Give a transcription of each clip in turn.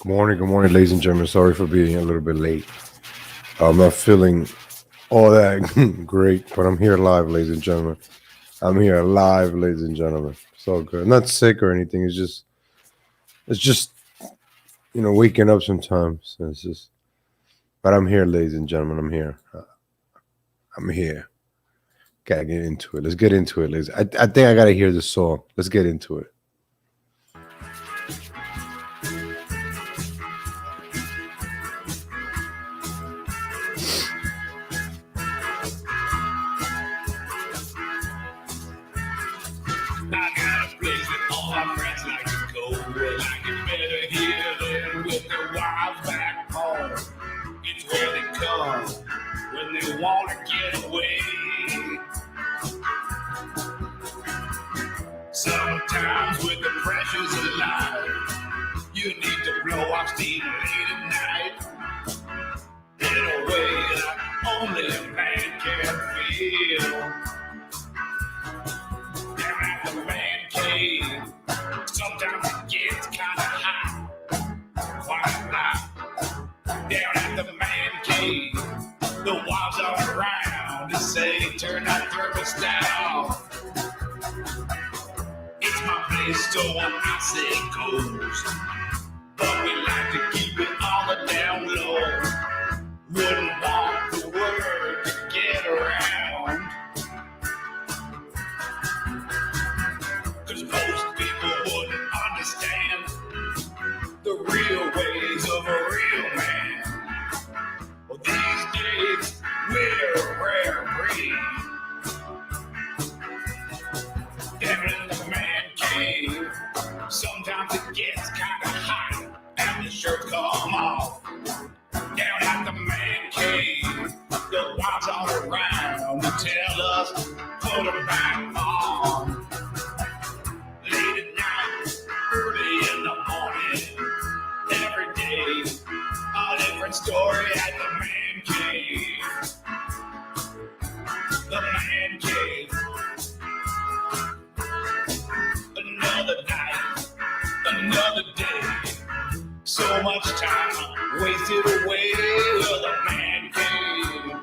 Good morning, ladies and gentlemen. Sorry for being a little bit late. I'm not feeling all that great, but I'm here live, ladies and gentlemen. I'm here live, ladies and gentlemen. It's all good. I'm not sick or anything. It's just waking up sometimes. It's just, but I'm here, ladies and gentlemen. I'm here. I'm here. Gotta get into it. Let's get into it, ladies. I think I gotta hear this song. Let's get into it. I got a place with all my friends like to go. Well, I get better here than with their wives back home. It's where they come when they want to get away. Sometimes with the pressures of life, you need to blow off steam late at night in a way that only a man can feel. Down at the man cave, sometimes it gets kind of hot, quite hot. Down at the man cave, the wives are around to say, turn that thermostat off. It's my place, so when I say it goes, but we like to keep it on the down low. Wouldn't want the word to get around, 'cause most people wouldn't understand the real ways of a real man. Well, these days, we're a rare breed. Down in the man cave, sometimes it gets kind of hot and the shirts come off. Down at the man cave, the wives all around to tell us, put them back on. Late at night, early in the morning, every day, a different story at the man cave. The man cave. Another night, another day. So much time wasted away with a man cave.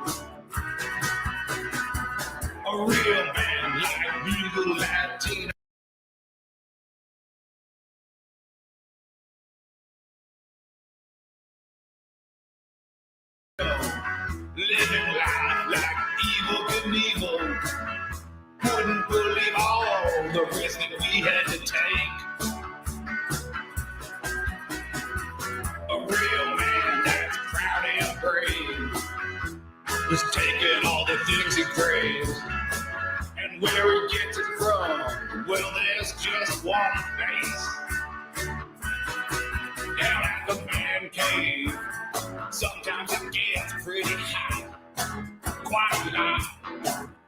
A real man like me, the Latino. Living life like evil Knievel. Wouldn't believe all the risk that we had to take. A real man that's proud and brave is taking all the things he craves. And where he gets it from, well, there's just one place. Down at the man cave, sometimes it gets pretty hot, quite hot.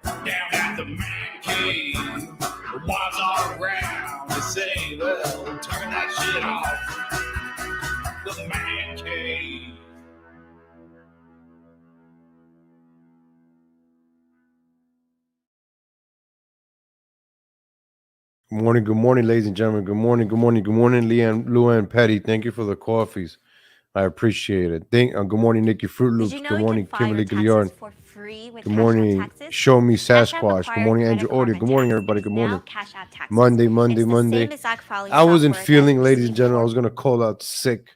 Down at the man cave, the wives are around to say, well, turn that shit off. The man cave. Good morning, ladies and gentlemen. Good morning, Luann Petty. Thank you for the coffees. I appreciate it. Good morning, Nikki Fruit Did you Loops. know Good you can morning, file your Kimberly taxes Gilliard. for free with Good Cash App morning, Taxes? Show Me Cash App Sasquatch. Good acquired morning, credit Andrew card Odie. on Good morning, tax. everybody. It is Good now morning. Cash App Taxes. Monday, It's the Monday. same exact filing I wasn't software feeling, that you've ladies seen and gentlemen. I before. was gonna call out sick,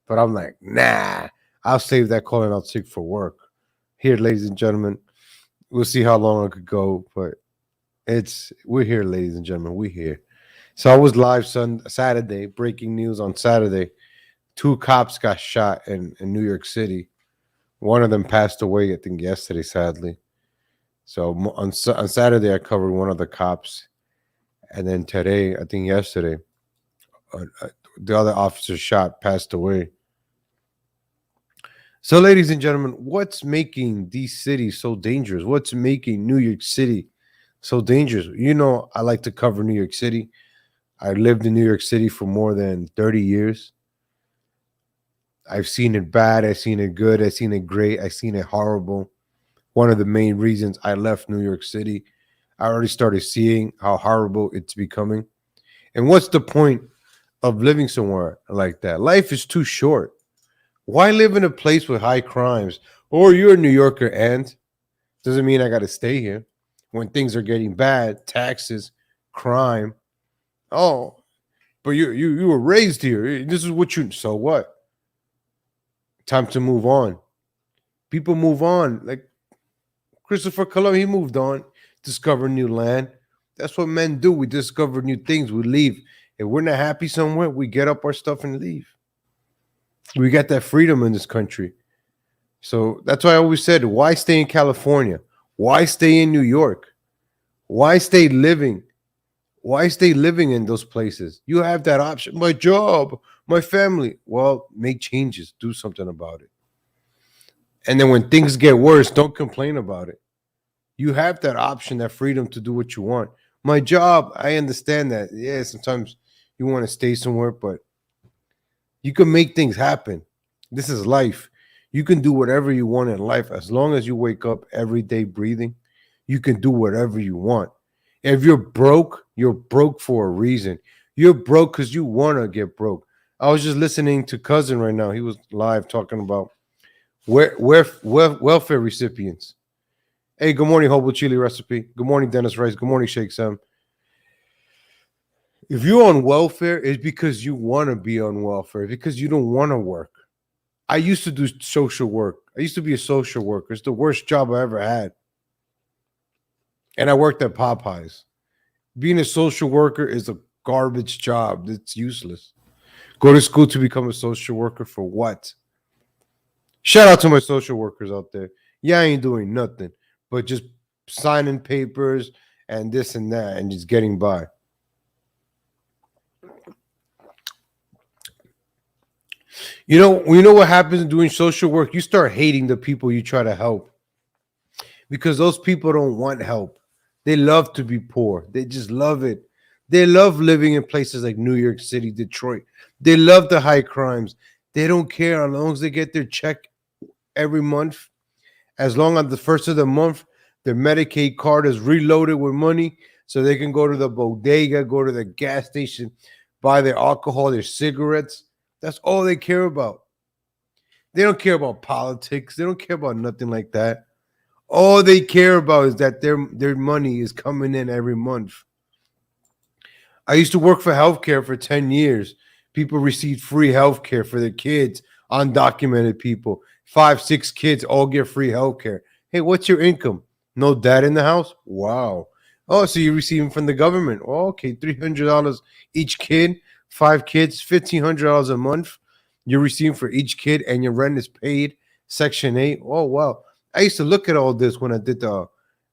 but I'm like, nah. I'll save that calling out sick for work. Here, ladies and gentlemen. We'll see how long I could go, but we're here, ladies and gentlemen. We're here. So I was live Saturday, breaking news on Saturday. Two cops got shot in New York City. One of them passed away, I think, yesterday, sadly. So on Saturday, I covered one of the cops. And then today, I think yesterday, the other officer shot, passed away. So, ladies and gentlemen, what's making these cities so dangerous? What's making New York City so dangerous? You know, I like to cover New York City. I lived in New York City for more than 30 years. I've seen it bad, I've seen it good, I've seen it great, I've seen it horrible. One of the main reasons I left New York City, I already started seeing how horrible it's becoming. And what's the point of living somewhere like that. Life is too short. Why live in a place with high crimes? Or you're a New Yorker and doesn't mean I got to stay here. When things are getting bad, taxes, crime. Oh, but you were raised here. This is what you. So what? Time to move on. People move on. Like Christopher Columbus, he moved on, discovered new land. That's what men do. We discover new things. We leave. If we're not happy somewhere, we get up our stuff and leave. We got that freedom in this country. So that's why I always said, why stay in California? Why stay in New York? Why stay living? Why stay living in those places? You have that option. My job, my family. Well, make changes. Do something about it. And then when things get worse, don't complain about it. You have that option, that freedom to do what you want. My job, I understand that. Yeah, sometimes you want to stay somewhere, but you can make things happen. This is life. You can do whatever you want in life as long as you wake up every day breathing. You can do whatever you want. If you're broke for a reason. You're broke because you want to get broke. I was just listening to Cousin right now. He was live talking about welfare recipients. Hey, good morning, Hobo Chili Recipe. Good morning, Dennis Rice. Good morning, Shake Sam. If you're on welfare, it's because you want to be on welfare, it's because you don't want to work. I used to do social work. I used to be a social worker. It's the worst job I ever had. And I worked at Popeyes. Being a social worker is a garbage job. It's useless. Go to school to become a social worker for what? Shout out to my social workers out there. Yeah, I ain't doing nothing, but just signing papers and this and that and just getting by. You know what happens in doing social work? You start hating the people you try to help because those people don't want help. They love to be poor. They just love it. They love living in places like New York City, Detroit. They love the high crimes. They don't care as long as they get their check every month. As long as the first of the month, their Medicaid card is reloaded with money so they can go to the bodega, go to the gas station, buy their alcohol, their cigarettes. That's all they care about. They don't care about politics. They don't care about nothing like that. All they care about is that their money is coming in every month. I used to work for healthcare for 10 years. People received free healthcare for their kids, undocumented people. 5, 6 kids all get free healthcare. Hey, what's your income? No dad in the house? Wow. Oh, so you're receiving from the government. Oh, okay, $300 each kid, 5 kids, $1,500 a month. You're receiving for each kid, and your rent is paid. Section 8. Oh, wow. I used to look at all this when I did the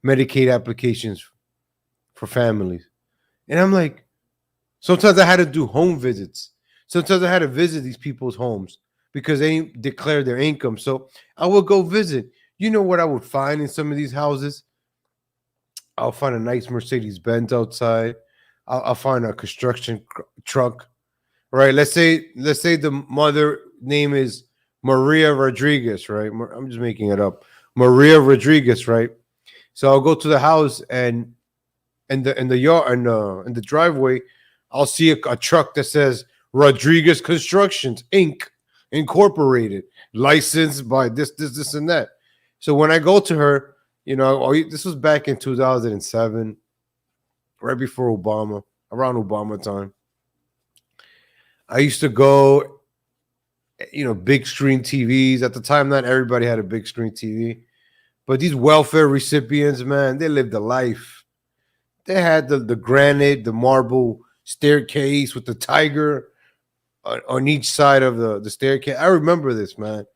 Medicaid applications for families. And I'm like, sometimes I had to do home visits. Sometimes I had to visit these people's homes because they didn't declare their income. So I would go visit. You know what I would find in some of these houses? I'll find a nice Mercedes Benz outside. I'll find a construction truck. Right? Let's say the mother name is Maria Rodriguez, right? I'm just making it up. Maria Rodriguez, right? So I'll go to the house and in the yard in the driveway, I'll see a truck that says Rodriguez Constructions Inc. Incorporated, licensed by this, and that. So when I go to her, this was back in 2007, right before Obama, around Obama time. I used to go, big screen TVs. At the time, not everybody had a big screen TV. But these welfare recipients, man, they lived a life. They had the granite, the marble staircase with the tiger on each side of the staircase. I remember this, man.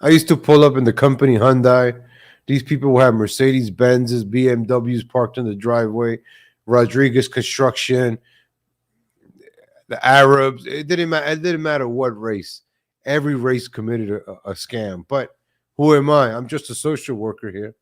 I used to pull up in the company Hyundai. These people will have Mercedes Benzes, BMWs parked in the driveway, Rodriguez Construction, the Arabs. It didn't matter. It didn't matter what race. Every race committed a scam. But who am I? I'm just a social worker here.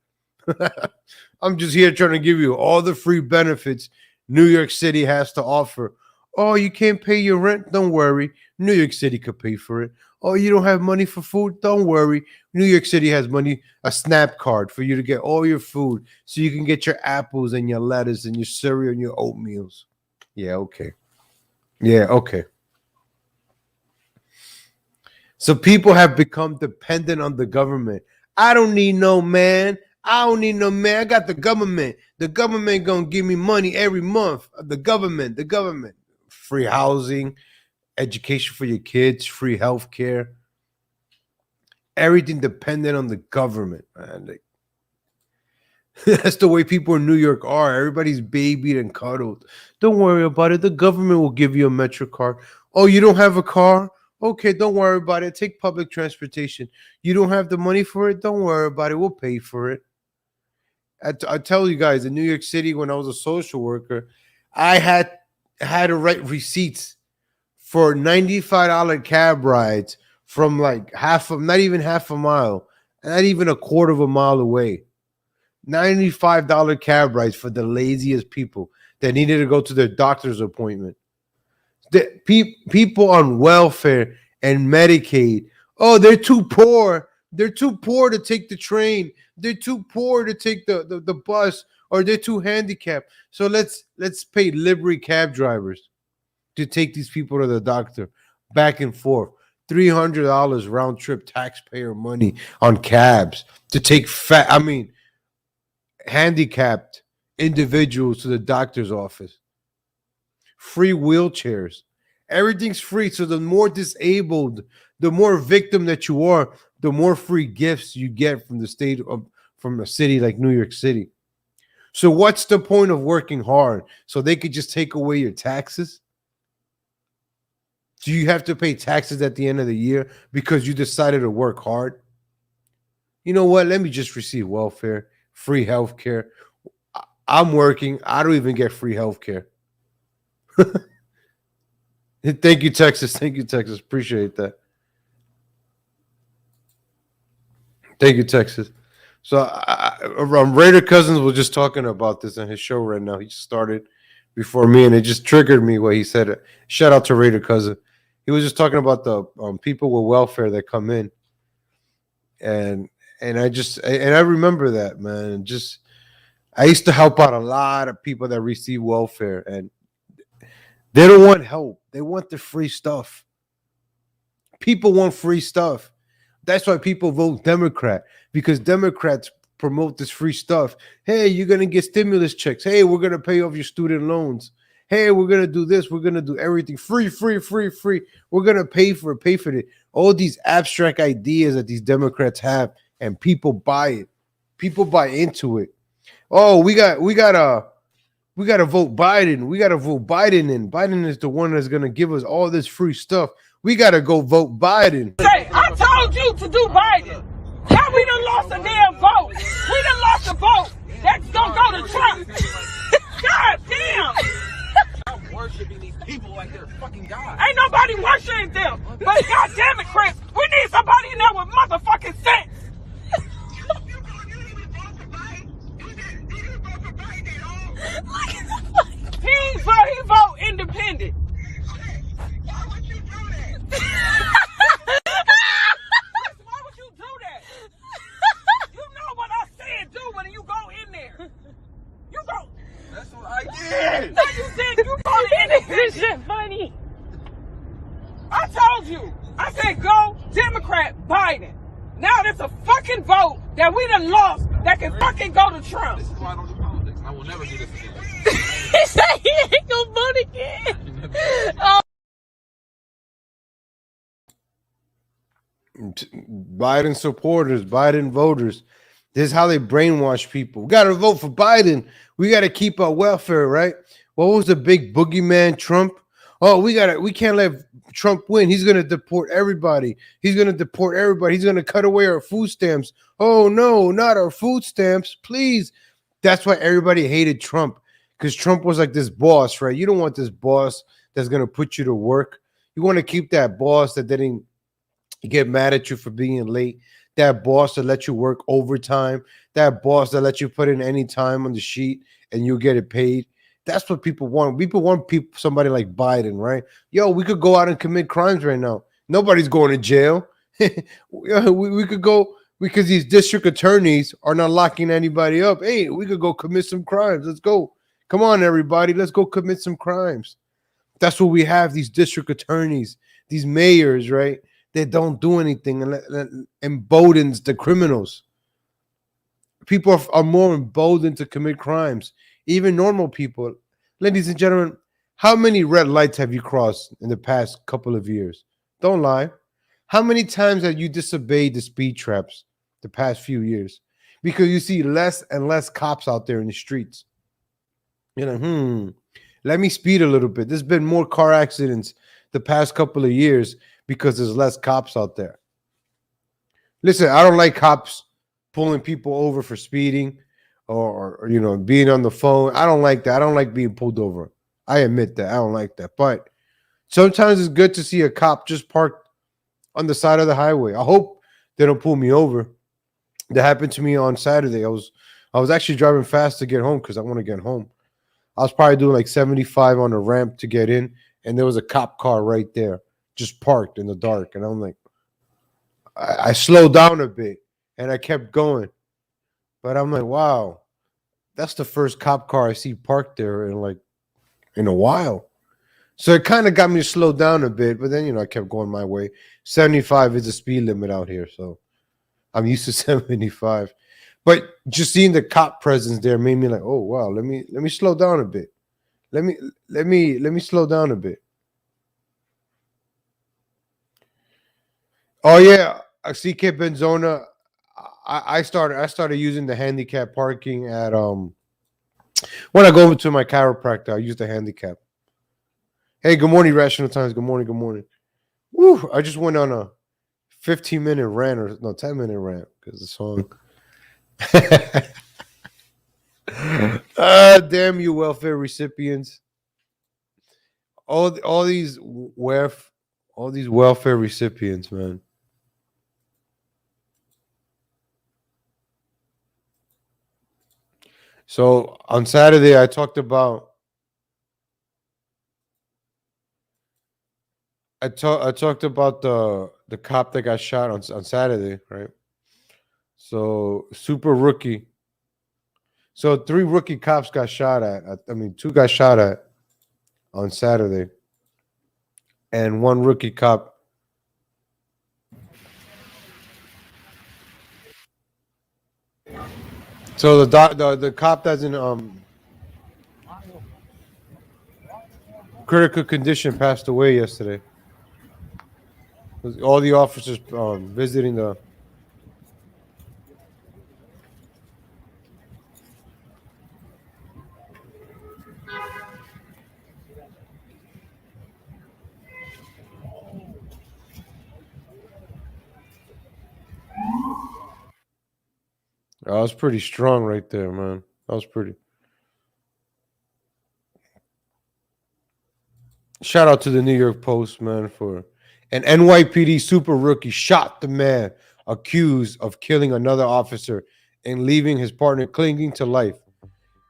I'm just here trying to give you all the free benefits New York City has to offer. Oh, you can't pay your rent? Don't worry. New York City could pay for it. Oh, you don't have money for food? Don't worry. New York City has money, a SNAP card for you to get all your food so you can get your apples and your lettuce and your cereal and your oatmeals. Yeah, okay. Yeah, okay. So people have become dependent on the government. I don't need no man. I don't need no man. I got the government. The government gonna give me money every month. The government. Free housing, education for your kids, free health care. Everything dependent on the government, man. Like, that's the way people in New York are. Everybody's babied and cuddled. Don't worry about it. The government will give you a Metro card. Oh, you don't have a car? Okay, don't worry about it. Take public transportation. You don't have the money for it? Don't worry about it. We'll pay for it. I tell you guys, in New York City, when I was a social worker, I had to write receipts for $95 cab rides from like not even half a mile, not even a quarter of a mile away. $95 cab rides for the laziest people that needed to go to their doctor's appointment. The people on welfare and Medicaid, oh, they're too poor. They're too poor to take the train. They're too poor to take the bus, or they're too handicapped. So let's pay livery cab drivers to take these people to the doctor back and forth. $300 round trip taxpayer money on cabs to take handicapped individuals to the doctor's office. Free wheelchairs. Everything's free. So the more disabled, the more victim that you are, the more free gifts you get from from a city like New York City. So what's the point of working hard? So they could just take away your taxes? Do you have to pay taxes at the end of the year because you decided to work hard? You know what? Let me just receive welfare, free health care. I'm working. I don't even get free health care. Thank you, Texas. Thank you, Texas. Appreciate that. Thank you, Texas. So Raider Cousins was just talking about this on his show right now. He started before me, and it just triggered me what he said. Shout out to Raider Cousin. He was just talking about the people with welfare that come in, and I remember that, man. I used to help out a lot of people that receive welfare, and they don't want help. They want the free stuff. People want free stuff. That's why people vote Democrat, because Democrats promote this free stuff. Hey, you're going to get stimulus checks. Hey, we're going to pay off your student loans. Hey, we're going to do this. We're going to do everything free, free, free, free. We're going to pay for it. All these abstract ideas that these Democrats have, and people buy it. People buy into it. Oh, we got to vote Biden. We got to vote Biden in. Biden is the one that's going to give us all this free stuff. We got to go vote Biden. Say, I told you to do Biden. Now we done lost a damn vote. We done lost a vote. That's going to go to Trump. God damn. Stop worshiping these people like they're fucking God. Ain't nobody worshiping them. But God damn it, Chris. We need somebody in there with motherfucking sense. He vote independent. Why would you do that? Why would you do that? You know what I said do when you go in there. You go. That's what I did. No, you did. You voted independent. This shit funny. I told you. I said go Democrat Biden. Now there's a fucking vote that we done lost that can fucking go to Trump. This is why I don't do politics. I will never do this again. He said he ain't gonna vote again. Oh. Biden supporters, Biden voters. This is how they brainwash people. We got to vote for Biden. We got to keep our welfare, right? What was the big boogeyman, Trump? Oh, we can't let Trump win. He's going to deport everybody. He's going to cut away our food stamps. Oh, no, not our food stamps, please. That's why everybody hated Trump, because Trump was like this boss, right? You don't want this boss that's going to put you to work. You want to keep that boss that didn't get mad at you for being late, that boss that let you work overtime, that boss that let you put in any time on the sheet and you get it paid. That's what people want. People want somebody like Biden, right? Yo, we could go out and commit crimes right now. Nobody's going to jail. we could go, because these district attorneys are not locking anybody up. Hey, we could go commit some crimes. Let's go. Come on, everybody. Let's go commit some crimes. That's what we have, these district attorneys, these mayors, right? they don't do anything and emboldens the criminals. People are more emboldened to commit crimes. Even normal people. Ladies and gentlemen, how many red lights have you crossed in the past couple of years? Don't lie. How many times have you disobeyed the speed traps the past few years? Because you see less and less cops out there in the streets. You're like, let me speed a little bit. There's been more car accidents the past couple of years because there's less cops out there. Listen, I don't like cops pulling people over for speeding or being on the phone. I don't like that. I don't like being pulled over. I admit that. I don't like that. But sometimes it's good to see a cop just parked on the side of the highway. I hope they don't pull me over. That happened to me on Saturday. I was actually driving fast to get home because I want to get home. I was probably doing like 75 on the ramp to get in, and there was a cop car right there, just parked in the dark. And I'm like, I slowed down a bit, and I kept going. But I'm like, wow, that's the first cop car I see parked there in a while. So it kind of got me to slow down a bit, but then, I kept going my way. 75 is the speed limit out here, so I'm used to 75. But just seeing the cop presence there made me like, oh wow, let me slow down a bit. Let me slow down a bit. Oh yeah, CK Benzona. I started using the handicap parking at when I go over to my chiropractor, I use the handicap. Hey, good morning, Rational Times. Good morning. Woo! I just went on a 15-minute rant 10-minute rant because the song. Damn you, welfare recipients! All these welfare recipients, man. So on Saturday, I talked about the cop that got shot on Saturday, right? So super rookie. So 3 rookie cops got shot at. 2 got shot at on Saturday, and 1 rookie cop. So the cop that's in critical condition passed away yesterday. All the officers visiting the. That was pretty strong right there, man. That was pretty. Shout out to the New York Post, man, for an NYPD super rookie shot the man accused of killing another officer and leaving his partner clinging to life.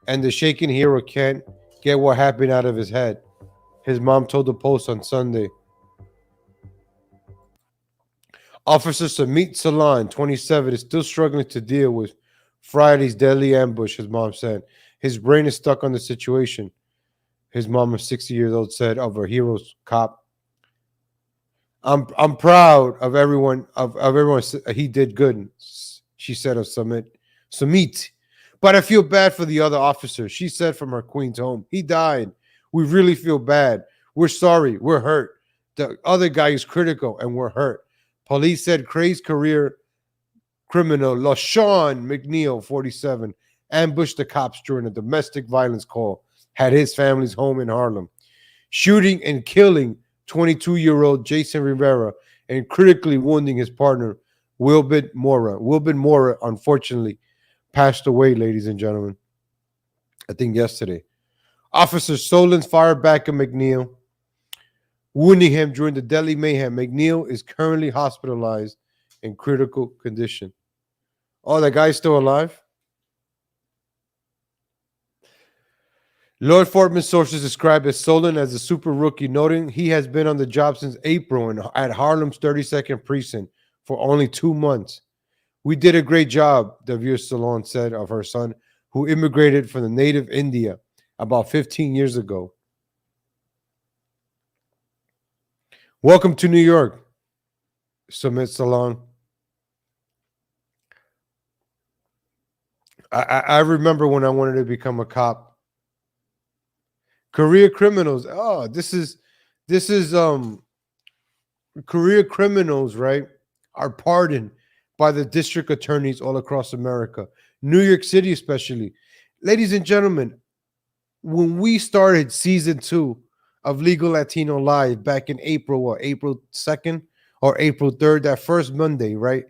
And the shaken hero can't get what happened out of his head. His mom told the Post on Sunday. Officer Samit Salan, 27, is still struggling to deal with Friday's deadly ambush, his mom said. His brain is stuck on the situation. His mom of 60 years old said of her hero's cop. I'm proud of everyone he did good, she said of Samit. But I feel bad for the other officer, she said from her Queens home. He died. We really feel bad. We're sorry. We're hurt. The other guy is critical and we're hurt. Police said crazed career criminal LaShawn McNeil, 47, ambushed the cops during a domestic violence call at his family's home in Harlem, shooting and killing 22-year-old Jason Rivera and critically wounding his partner, Wilbin Mora. Wilbin Mora, unfortunately, passed away, ladies and gentlemen, I think yesterday. Officer Solins fired back at McNeil, wounding him during the deadly mayhem. McNeil is currently hospitalized in critical condition. Oh, that guy's still alive? Law enforcement sources described as Solon as a super rookie, noting he has been on the job since April at Harlem's 32nd precinct for only 2 months. We did a great job, Davir Solon said of her son, who immigrated from the native India about 15 years ago. Welcome to New York. Submit Salon. I remember when I wanted to become a cop. Career criminals. Oh, this is career criminals, right? Are pardoned by the district attorneys all across America, New York City especially. Ladies and gentlemen, when we started season 2 of Legal Latino Live back in April, or April 2nd or April 3rd, that first Monday, right?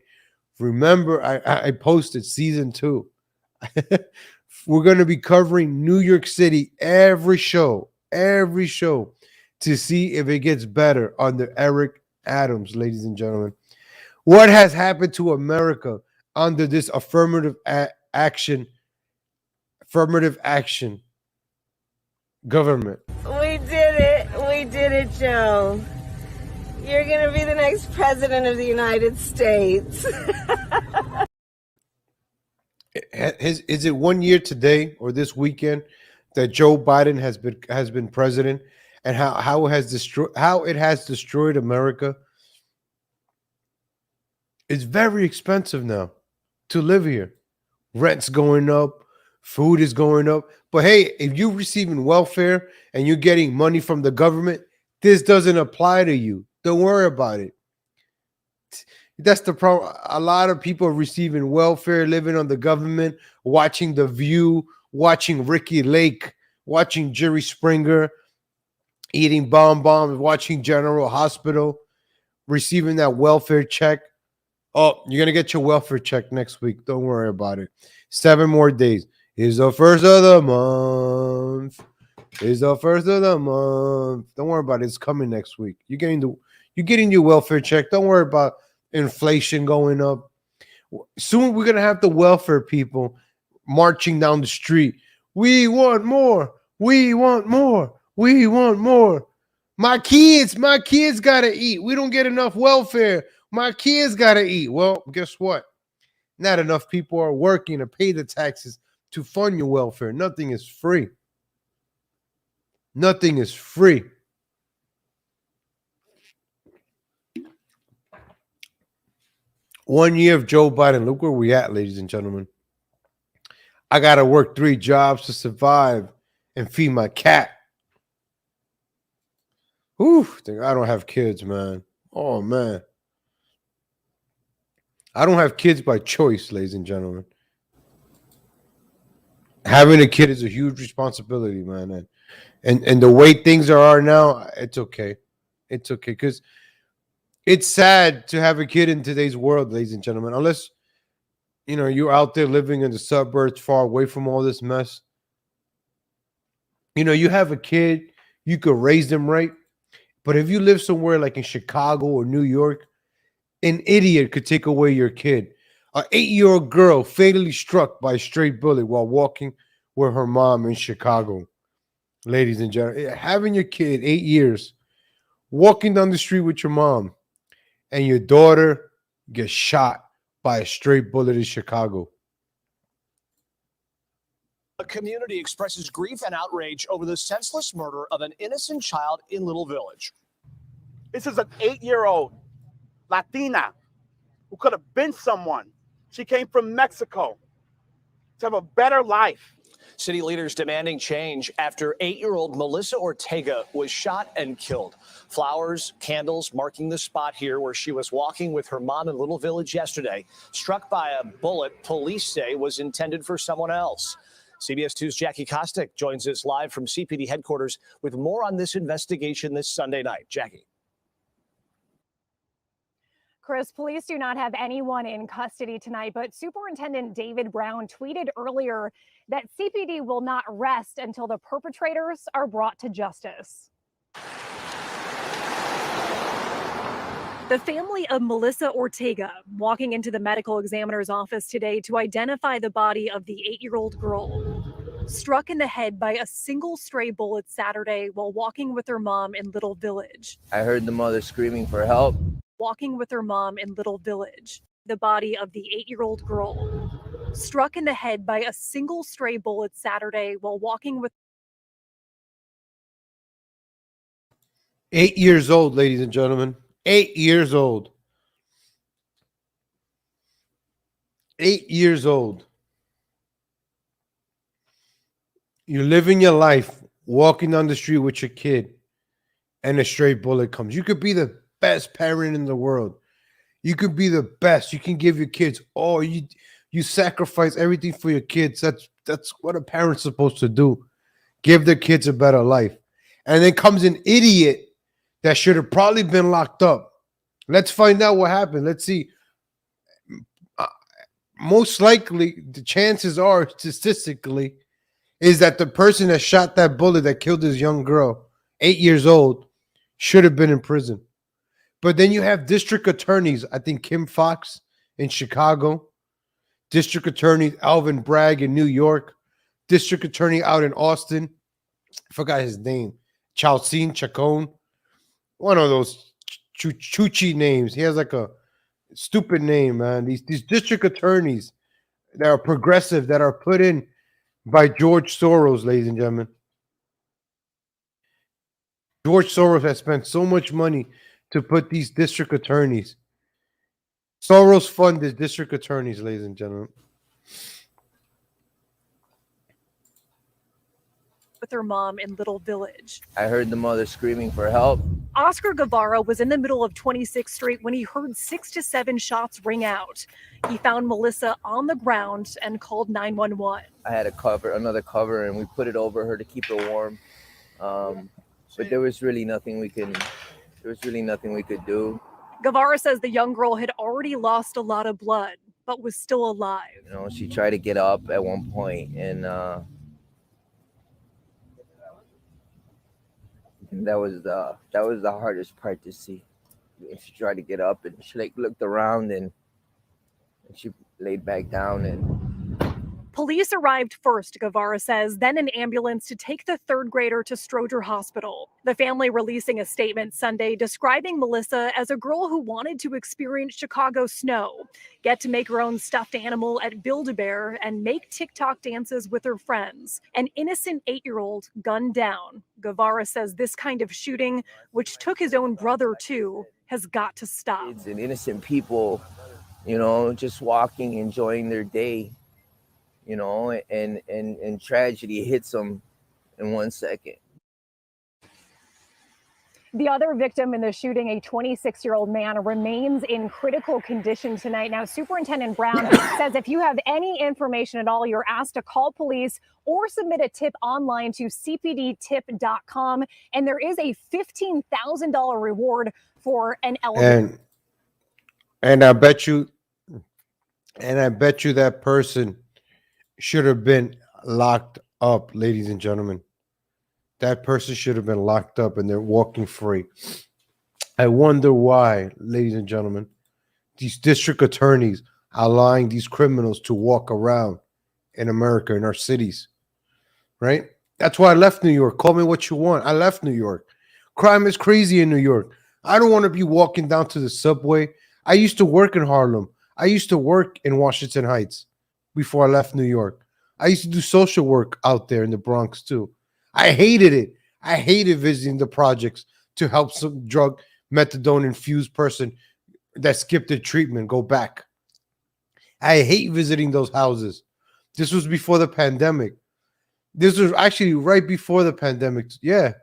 Remember, I posted season 2. We're going to be covering New York City every show, to see if it gets better under Eric Adams, ladies and gentlemen. What has happened to America under this affirmative action government? We did it. We did it, Joe. You're going to be the next president of the United States. Is it 1 year today or this weekend that Joe Biden has been president, and how it has destroyed America? It's very expensive now to live here. Rent's going up, food is going up. But hey, if you're receiving welfare and you're getting money from the government, this doesn't apply to you. Don't worry about it. That's the problem. A lot of people are receiving welfare, living on the government, watching The View, watching Ricky Lake, watching Jerry Springer, eating bonbons, watching General Hospital, receiving that welfare check. Oh, you're going to get your welfare check next week. Don't worry about it. 7 more days. It's the first of the month. It's the first of the month. Don't worry about it. It's coming next week. You're getting your welfare check. Don't worry about inflation going up. Soon we're going to have the welfare people marching down the street. We want more. We want more. We want more. My kids got to eat. We don't get enough welfare. My kids got to eat. Well, guess what? Not enough people are working to pay the taxes to fund your welfare. Nothing is free. Nothing is free. One year of Joe Biden. Look where we at, ladies and gentlemen. I got to work 3 jobs to survive and feed my cat. Whew, I don't have kids, man. Oh, man. I don't have kids by choice, ladies and gentlemen. Having a kid is a huge responsibility, man. And the way things are now, it's okay. It's okay, because it's sad to have a kid in today's world, ladies and gentlemen, unless, you're out there living in the suburbs far away from all this mess. You have a kid, you could raise them right. But if you live somewhere like in Chicago or New York, an idiot could take away your kid. An 8-year-old girl fatally struck by a stray bullet while walking with her mom in Chicago. Ladies and gentlemen, having your kid 8 years, walking down the street with your mom, and your daughter gets shot by a stray bullet in Chicago. A community expresses grief and outrage over the senseless murder of an innocent child in Little Village. This is an 8-year-old Latina who could have been someone. She came from Mexico to have a better life. City leaders demanding change after 8-year-old Melissa Ortega was shot and killed. Flowers, candles marking the spot here where she was walking with her mom in Little Village yesterday, struck by a bullet police say was intended for someone else. CBS 2's Jackie Kostick joins us live from CPD headquarters with more on this investigation this Sunday night. Jackie. Chris, police do not have anyone in custody tonight, but Superintendent David Brown tweeted earlier that CPD will not rest until the perpetrators are brought to justice. The family of Melissa Ortega walking into the medical examiner's office today to identify the body of the 8-year-old girl struck in the head by a single stray bullet Saturday while walking with her mom in Little Village. I heard the mother screaming for help. Walking with her mom in Little Village. The body of the 8-year-old girl struck in the head by a single stray bullet Saturday while walking with 8 years old, ladies and gentlemen. 8 years old. 8 years old. You're living your life, walking down the street with your kid, and a stray bullet comes. You could be the best parent in the world. You could be the best. You can give your kids all. You sacrifice everything for your kids. That's what a parent's supposed to do. Give their kids a better life. And then comes an idiot that should have probably been locked up. Let's find out what happened. Let's see. Most likely, the chances are statistically is that the person that shot that bullet that killed this young girl, 8 years old, should have been in prison. But then you have district attorneys, I think Kim Fox in Chicago, district attorney Alvin Bragg in New York, district attorney out in Austin. I forgot his name. Chacon. One of those Chuchi names. He has like a stupid name, man. These district attorneys that are progressive, that are put in by George Soros, ladies and gentlemen. George Soros has spent so much money to put these district attorneys. Soros funded district attorneys, ladies and gentlemen. With her mom in Little Village. I heard the mother screaming for help. Oscar Guevara was in the middle of 26th Street when he heard 6 to 7 shots ring out. He found Melissa on the ground and called 911. I had another cover, and we put it over her to keep her warm. But there was really nothing we could do. Guevara says the young girl had already lost a lot of blood, but was still alive. You know, she tried to get up at one point, and that was the hardest part to see. She tried to get up, and she looked around, and she laid back down. And police arrived first, Guevara says, then an ambulance to take the third grader to Stroger Hospital. The family releasing a statement Sunday describing Melissa as a girl who wanted to experience Chicago snow, get to make her own stuffed animal at Build-A-Bear, and make TikTok dances with her friends. An innocent 8-year-old gunned down. Guevara says this kind of shooting, which took his own brother too, has got to stop. It's an innocent people, you know, just walking, enjoying their day. You know, and tragedy hits them in 1 second. The other victim in the shooting, a 26-year-old man, remains in critical condition tonight. Now, Superintendent Brown says if you have any information at all, you're asked to call police or submit a tip online to cpdtip.com. And there is a $15,000 reward for an element. And I bet you that person should have been locked up, ladies and gentlemen. That person should have been locked up, and they're walking free. I wonder why, ladies and gentlemen, these district attorneys are allowing these criminals to walk around in America, in our cities, right? That's why I left New York. Call me what you want. I left New York. Crime is crazy in New York. I don't want to be walking down to the subway. I used to work in Harlem. I used to work in Washington Heights before I left New York. I used to do social work out there in the Bronx too. I hated it. I hated visiting the projects to help some drug methadone infused person that skipped the treatment go back. I hate visiting those houses. This was before the pandemic. This was actually right before the pandemic. Yeah,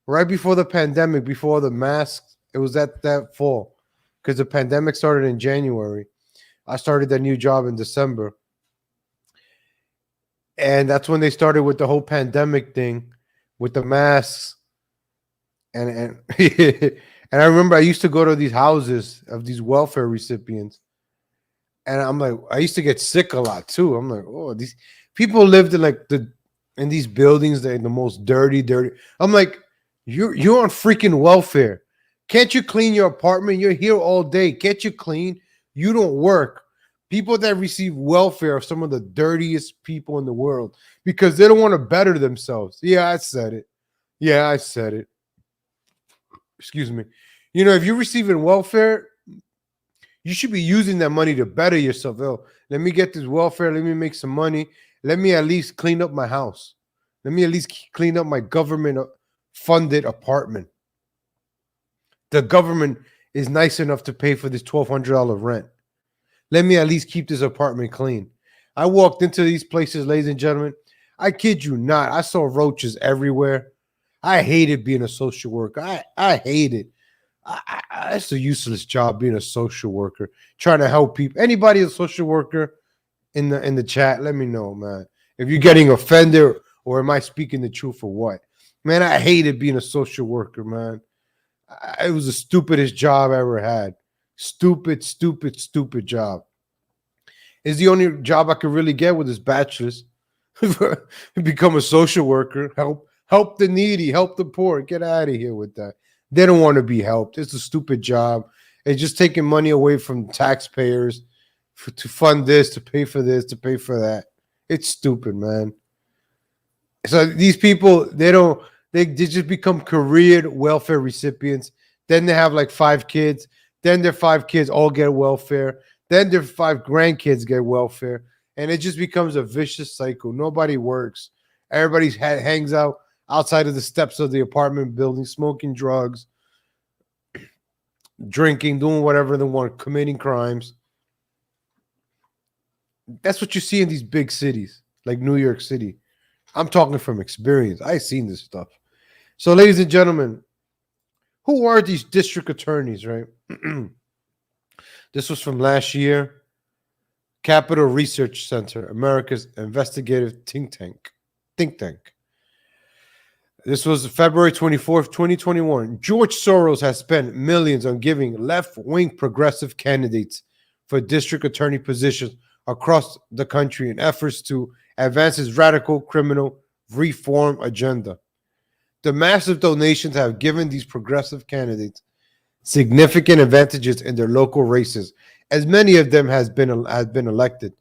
right before the pandemic, before the masks. It was that fall because the pandemic started in January. I started that new job in December. And that's when they started with the whole pandemic thing with the masks. And and I remember I used to go to these houses of these welfare recipients. And I'm like, I used to get sick a lot too. I'm like, oh, these people lived in these buildings that are the most dirty. I'm like, you're on freaking welfare. Can't you clean your apartment? You're here all day. Can't you clean? You don't work. People that receive welfare are some of the dirtiest people in the world because they don't want to better themselves. Yeah, I said it. Excuse me. You know, if you're receiving welfare, you should be using that money to better yourself. Oh, let me get this welfare. Let me make some money. Let me at least clean up my house. Let me at least clean up my government-funded apartment. The government is nice enough to pay for this $1,200 rent. Let me at least keep this apartment clean. I walked into these places, ladies and gentlemen. I kid you not. I saw roaches everywhere. I hated being a social worker. I hate it. It's a useless job being a social worker, trying to help people. Anybody a social worker in the chat, let me know, man. If you're getting offended or am I speaking the truth or what? Man, I hated being a social worker, man. It was the stupidest job I ever had. Stupid, stupid, stupid job. It's the only job I could really get with this bachelor's. Become a social worker, help the needy, help the poor. Get out of here with that. They don't want to be helped. It's a stupid job. It's just taking money away from taxpayers to fund this, to pay for this, to pay for that. It's stupid, man. So these people, they just become career welfare recipients. Then they have like 5 kids. Then their 5 kids all get welfare. Then their 5 grandkids get welfare. And it just becomes a vicious cycle. Nobody works. Everybody hangs out outside of the steps of the apartment building, smoking drugs, drinking, doing whatever they want, committing crimes. That's what you see in these big cities, like New York City. I'm talking from experience. I've seen this stuff. So, ladies and gentlemen, who are these district attorneys, right? This was from last year. Capital Research Center, America's investigative think tank. This was February 24th, 2021. George Soros has spent millions on giving left-wing progressive candidates for district attorney positions across the country in efforts to advance his radical criminal reform agenda. The massive donations have given these progressive candidates significant advantages in their local races, as many of them has been elected.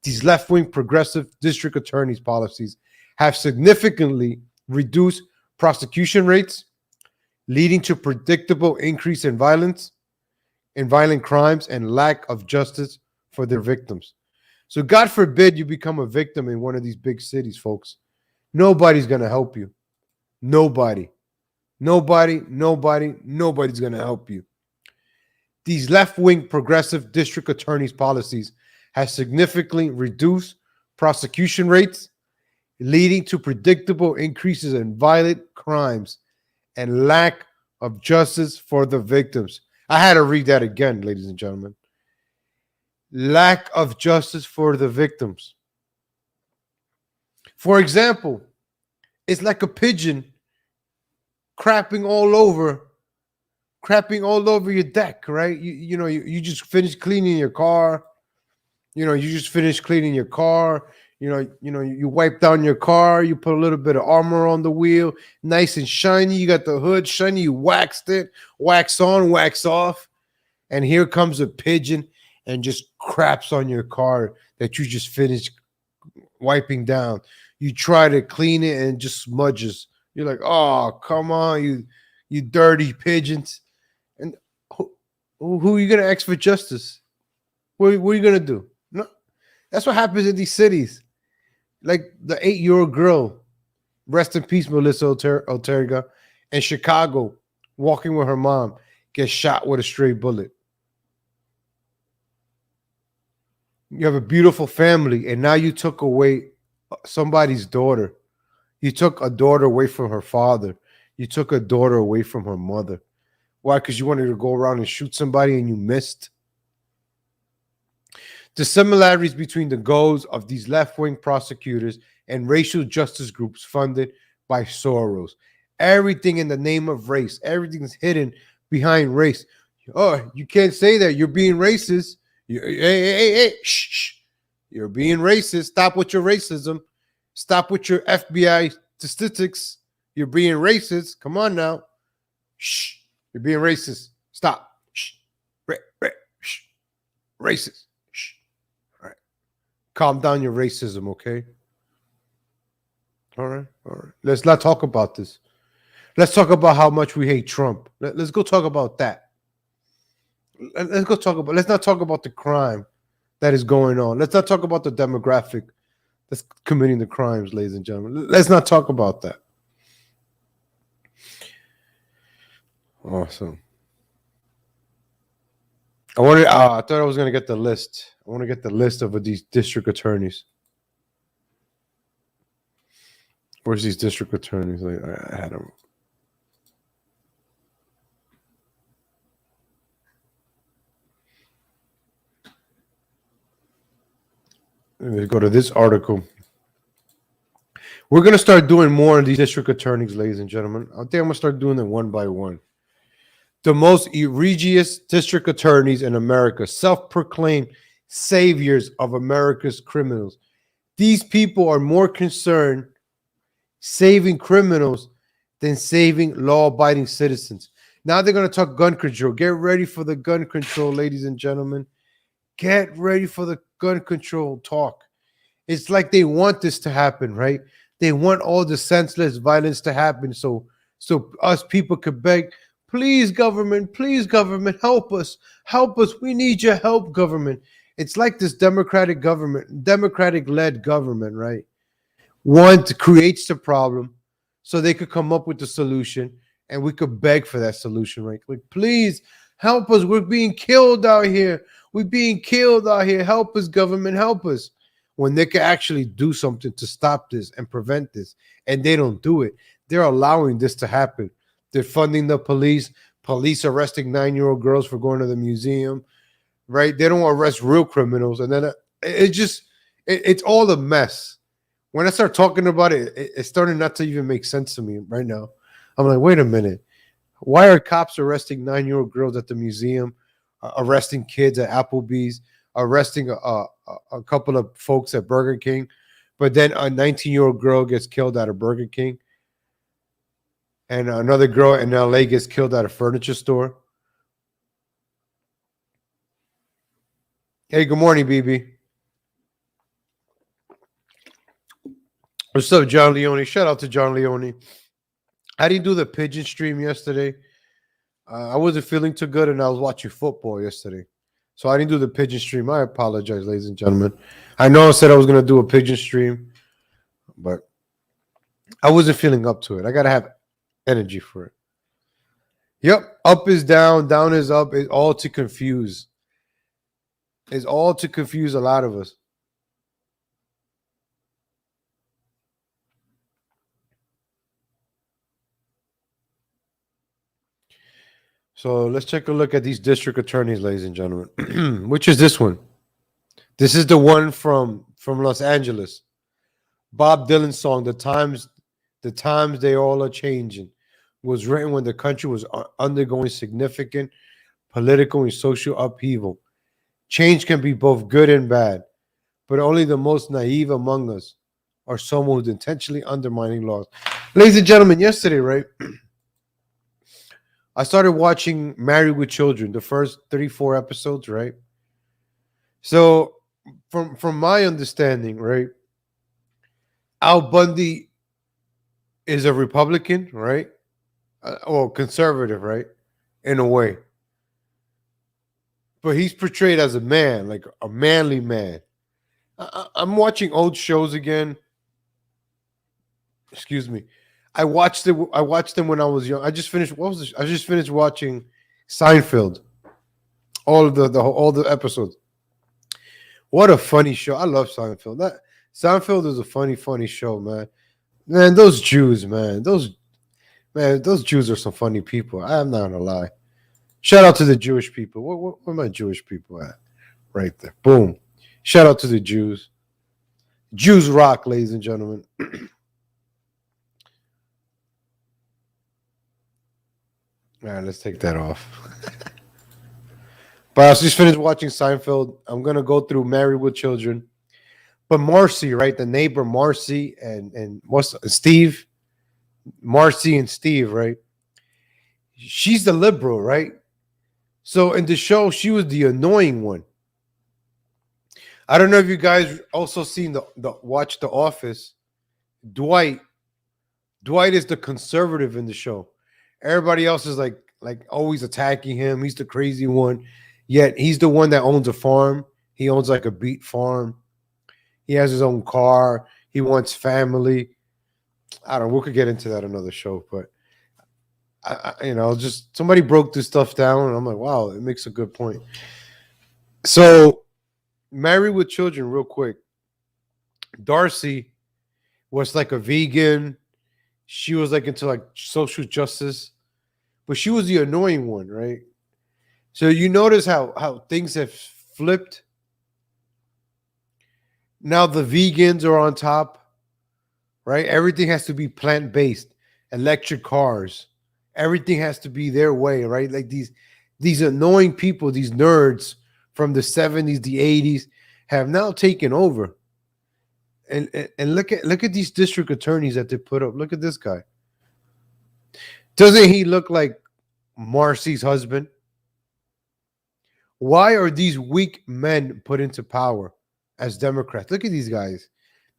These left-wing progressive district attorneys' policies have significantly reduced prosecution rates, leading to predictable increase in violent crimes and lack of justice for their victims. So God forbid you become a victim in one of these big cities, folks. Nobody's going to help you. Nobody's going to help you. These left-wing progressive district attorneys' policies have significantly reduced prosecution rates, leading to predictable increases in violent crimes and lack of justice for the victims. I had to read that again, ladies and gentlemen. Lack of justice for the victims. For example, it's like a pigeon crapping all over your deck, right? You just finished cleaning your car. You wipe down your car, you put a little bit of armor on the wheel, nice and shiny. You got the hood shiny, you waxed it, wax on, wax off. And here comes a pigeon and just craps on your car that you just finished wiping down. You try to clean it and just smudges. You're like, oh, come on, you dirty pigeons. And who are you going to ask for justice? What are you going to do? No, that's what happens in these cities. Like the 8-year-old girl, rest in peace, Melissa Ortega, in Chicago, walking with her mom, gets shot with a stray bullet. You have a beautiful family, and now you took away somebody's daughter. You took a daughter away from her father. You took a daughter away from her mother. Why? Because you wanted to go around and shoot somebody and you missed. The similarities between the goals of these left-wing prosecutors and racial justice groups funded by Soros. Everything in the name of race. Everything is hidden behind race. Oh, you can't say that. You're being racist. Hey, shh. You're being racist. Stop with your racism. Stop with your FBI statistics. You're being racist. Come on now. Shh. You're being racist. Stop. Shh. Shh. Racist. Shh. All right. Calm down your racism, okay? All right. Let's not talk about this. Let's talk about how much we hate Trump. Let's go talk about that. Let's not talk about the crime that is going on. Let's not talk about the demographic that's committing the crimes, ladies and gentlemen. Let's not talk about that. Awesome. I thought I was gonna get the list. I want to get the list of these district attorneys. Where's these district attorneys? Like, I had them. Let me go to this article. We're going to start doing more of these district attorneys, ladies and gentlemen. I think I'm going to start doing them one by one. The most egregious district attorneys in America, self-proclaimed saviors of America's criminals. These people are more concerned saving criminals than saving law-abiding citizens. Now they're going to talk gun control. Get ready for the gun control, ladies and gentlemen. Get ready for the gun control talk. It's like they want this to happen, right? They want all the senseless violence to happen so us people could beg, please, government, help us. Help us. We need your help, government. It's like this democratic government, democratic-led government, right? One creates the problem so they could come up with the solution and we could beg for that solution, right? Like, please help us. We're being killed out here. We're being killed out here. Help us, government. Help us. When they can actually do something to stop this and prevent this, and they don't do it. They're allowing this to happen. They're funding the police arresting 9-year-old girls for going to the museum, right? They don't arrest real criminals. And then it's all a mess. When I start talking about it, it's starting not to even make sense to me right now. I'm like, wait a minute. Why are cops arresting 9-year-old girls at the museum, arresting kids at Applebee's, arresting a couple of folks at Burger King, but then a 19-year-old girl gets killed at a Burger King, and another girl in LA gets killed at a furniture store? Hey, good morning, BB. What's up, John Leone? Shout out to John Leone. I didn't do the pigeon stream yesterday. I wasn't feeling too good, and I was watching football yesterday. So I didn't do the pigeon stream. I apologize, ladies and gentlemen. I know I said I was going to do a pigeon stream, but I wasn't feeling up to it. I got to have energy for it. Yep. Up is down. Down is up. It's all to confuse. It's all to confuse a lot of us. So let's take a look at these district attorneys, ladies and gentlemen. Which is this one? This is the one from Los Angeles. Bob Dylan's song, The Times They All Are Changing, was written when the country was undergoing significant political and social upheaval. Change can be both good and bad, but only the most naive among us are someone who's intentionally undermining laws. Ladies and gentlemen, yesterday, right? I started watching Married with Children, the first 34 episodes, right? So from my understanding, right, Al Bundy is a Republican, right? Or conservative, right? In a way. But he's portrayed as a man, like a manly man. I'm watching old shows again. Excuse me. I watched them when I was young. I just finished watching Seinfeld. All the episodes. What a funny show. I love Seinfeld. Seinfeld is a funny show, man. Man, those Jews, man. Those Jews are some funny people. I'm not gonna lie. Shout out to the Jewish people. Where my Jewish people at? Right there. Boom. Shout out to the Jews. Jews rock, ladies and gentlemen. All right, let's take that off. But I just finished watching Seinfeld. I'm going to go through Married with Children. But Marcy, right? The neighbor Marcy and Steve. Marcy and Steve, right? She's the liberal, right? So in the show, she was the annoying one. I don't know if you guys also seen watch The Office. Dwight is the conservative in the show. Everybody else is like always attacking him. He's the crazy one. Yet he's the one that owns a farm. He owns like a beet farm. He has his own car. He wants family. I don't know. We could get into that another show, but just somebody broke this stuff down, and I'm like, wow, it makes a good point. So, Married with Children, real quick. Darcy was like a vegan. She was like into like social justice, but she was the annoying one, right? So you notice how things have flipped. Now the vegans are on top, right? Everything has to be plant-based, electric cars. Everything has to be their way, right? Like these annoying people, these nerds from the 70s, the 80s have now taken over. And look at these district attorneys that they put up. Look at this guy. Doesn't he look like Marcy's husband? Why are these weak men put into power as Democrats? Look at these guys,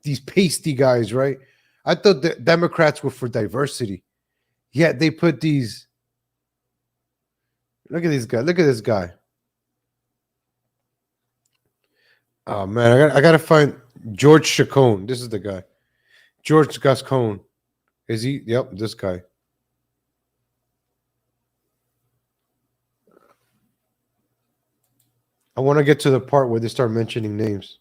these pasty guys, right? I thought the Democrats were for diversity. Yet they put these. Look at this guy. Look at this guy. Oh man, I gotta find George Chacon. This is the guy. George Gascon. Is he? Yep, this guy. I want to get to the part where they start mentioning names.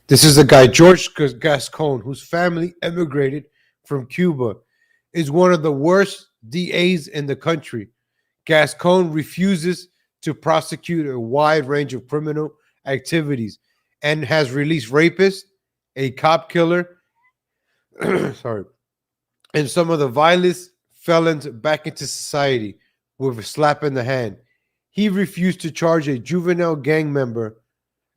This is the guy, George Gascon, whose family emigrated from Cuba, is one of the worst DAs in the country. Gascon refuses to prosecute a wide range of criminal activities and has released rapists, a cop killer, sorry, and some of the vilest felons back into society with a slap in the hand. He refused to charge a juvenile gang member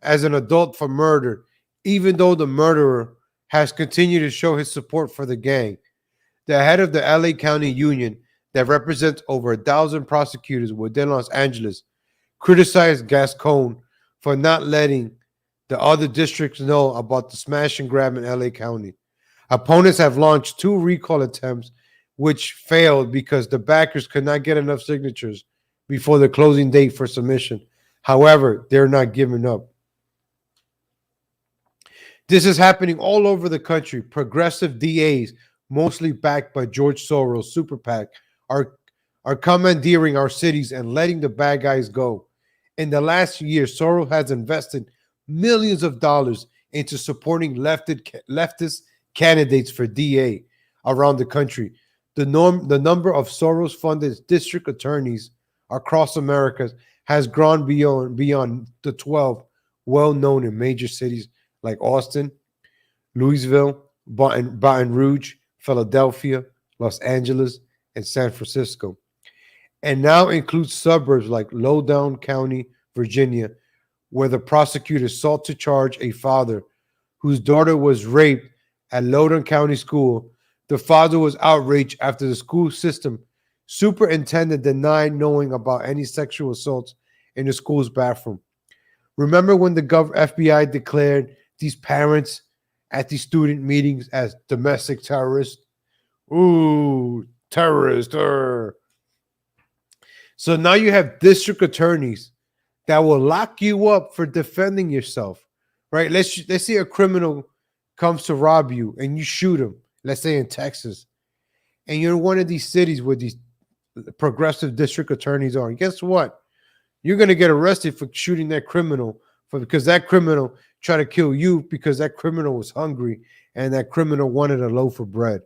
as an adult for murder, even though the murderer has continued to show his support for the gang. The head of the LA County Union that represents over 1,000 prosecutors within Los Angeles criticized Gascon for not letting the other districts know about the smash and grab in LA County. Opponents have launched 2 recall attempts, which failed because the backers could not get enough signatures before the closing date for submission. However, they're not giving up. This is happening all over the country. Progressive DAs, mostly backed by George Soros' super PAC, are commandeering our cities and letting the bad guys go. In the last year, Soros has invested millions of dollars into supporting leftist candidates for DA around the country. The number of Soros-funded district attorneys across America has grown beyond the 12 well-known in major cities like Austin, Louisville, Baton Rouge, Philadelphia, Los Angeles, and San Francisco, and now includes suburbs like Loudoun County, Virginia, where the prosecutor sought to charge a father whose daughter was raped at Loudoun County School. The father was outraged after the school system superintendent denied knowing about any sexual assaults in the school's bathroom. Remember when the FBI declared these parents at these student meetings as domestic terrorists? Ooh, terrorists. So now you have district attorneys that will lock you up for defending yourself, right? Let's say a criminal comes to rob you and you shoot him, let's say in Texas, and you're in one of these cities where these progressive district attorneys are. And guess what? You're going to get arrested for shooting that criminal because that criminal tried to kill you because that criminal was hungry and that criminal wanted a loaf of bread.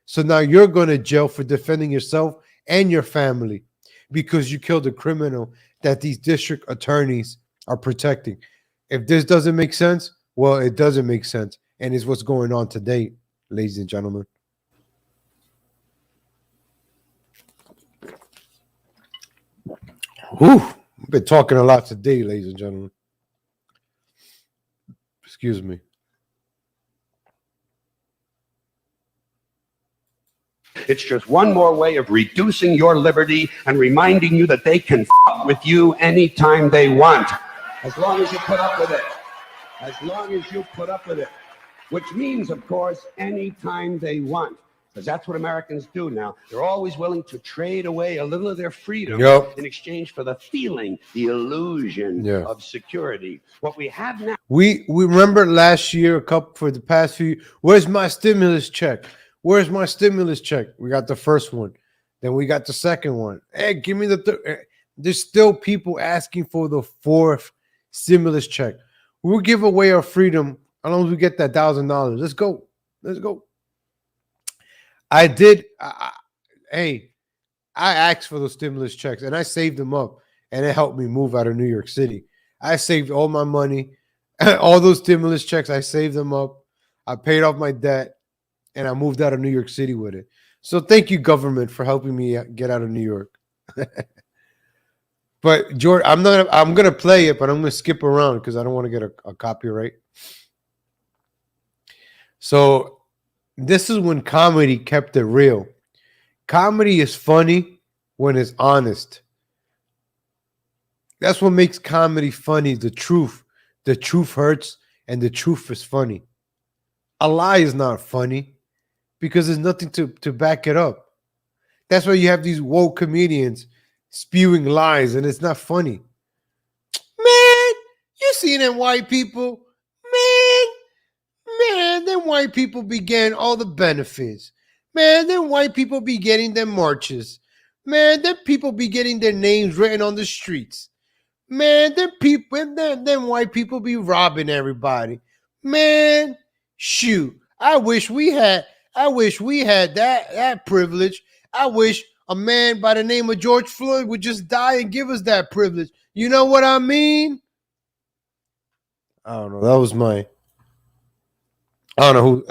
So now you're going to jail for defending yourself and your family because you killed a criminal that these district attorneys are protecting. If this doesn't make sense, well, it doesn't make sense. And it's what's going on today, ladies and gentlemen. Whew, I've been talking a lot today, ladies and gentlemen. Excuse me. It's just one more way of reducing your liberty and reminding you that they can f with you anytime they want. As long as you put up with it. As long as you put up with it. Which means, of course, anytime they want. Because that's what Americans do now. They're always willing to trade away a little of their freedom in exchange for the feeling, the illusion of security. What we have now. We remember last year, for the past few, where's my stimulus check? Where's my stimulus check? We got the first one. Then we got the second one. Hey, give me the third. There's still people asking for the fourth stimulus check. We'll give away our freedom as long as we get that $1,000. Let's go. Let's go. I did. Hey, I asked for those stimulus checks and I saved them up, and it helped me move out of New York City. I saved all my money, all those stimulus checks. I saved them up. I paid off my debt, and I moved out of New York City with it. So thank you, government, for helping me get out of New York. But George, I'm gonna play it, but I'm gonna skip around because I don't want to get a copyright. So this is when comedy kept it real. Comedy is funny when it's honest. That's what makes comedy funny. The truth. The truth hurts, and the truth is funny. A lie is not funny because there's nothing to back it up. That's why you have these woke comedians spewing lies, and it's not funny. Man, you see them white people? Man, them white people be getting all the benefits. Man, them white people be getting them marches. Man, them people be getting their names written on the streets. Man, them white people be robbing everybody. Man, shoot. I wish we had that privilege. I wish a man by the name of George Floyd would just die and give us that privilege. You know what I mean? I don't know. That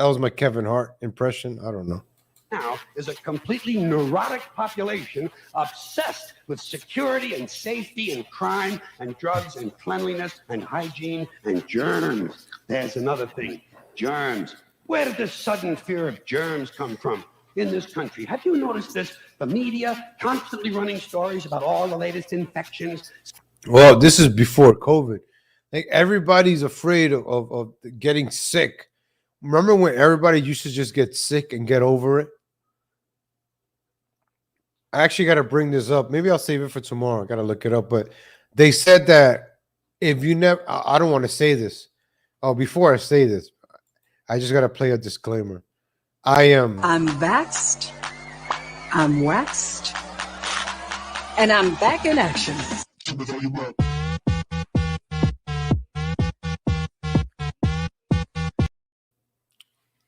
was my Kevin Hart impression. I don't know. Now is a completely neurotic population obsessed with security and safety and crime and drugs and cleanliness and hygiene and germs. There's another thing, germs. Where did this sudden fear of germs come from in this country? Have you noticed this? The media constantly running stories about all the latest infections. Well, this is before COVID. Like everybody's afraid of getting sick. Remember when everybody used to just get sick and get over it? I actually got to bring this up. Maybe I'll save it for tomorrow. I got to look it up. But they said that if you never, I don't want to say this. Oh, before I say this, I just got to play a disclaimer. I'm vaxxed, I'm waxed, and I'm back in action.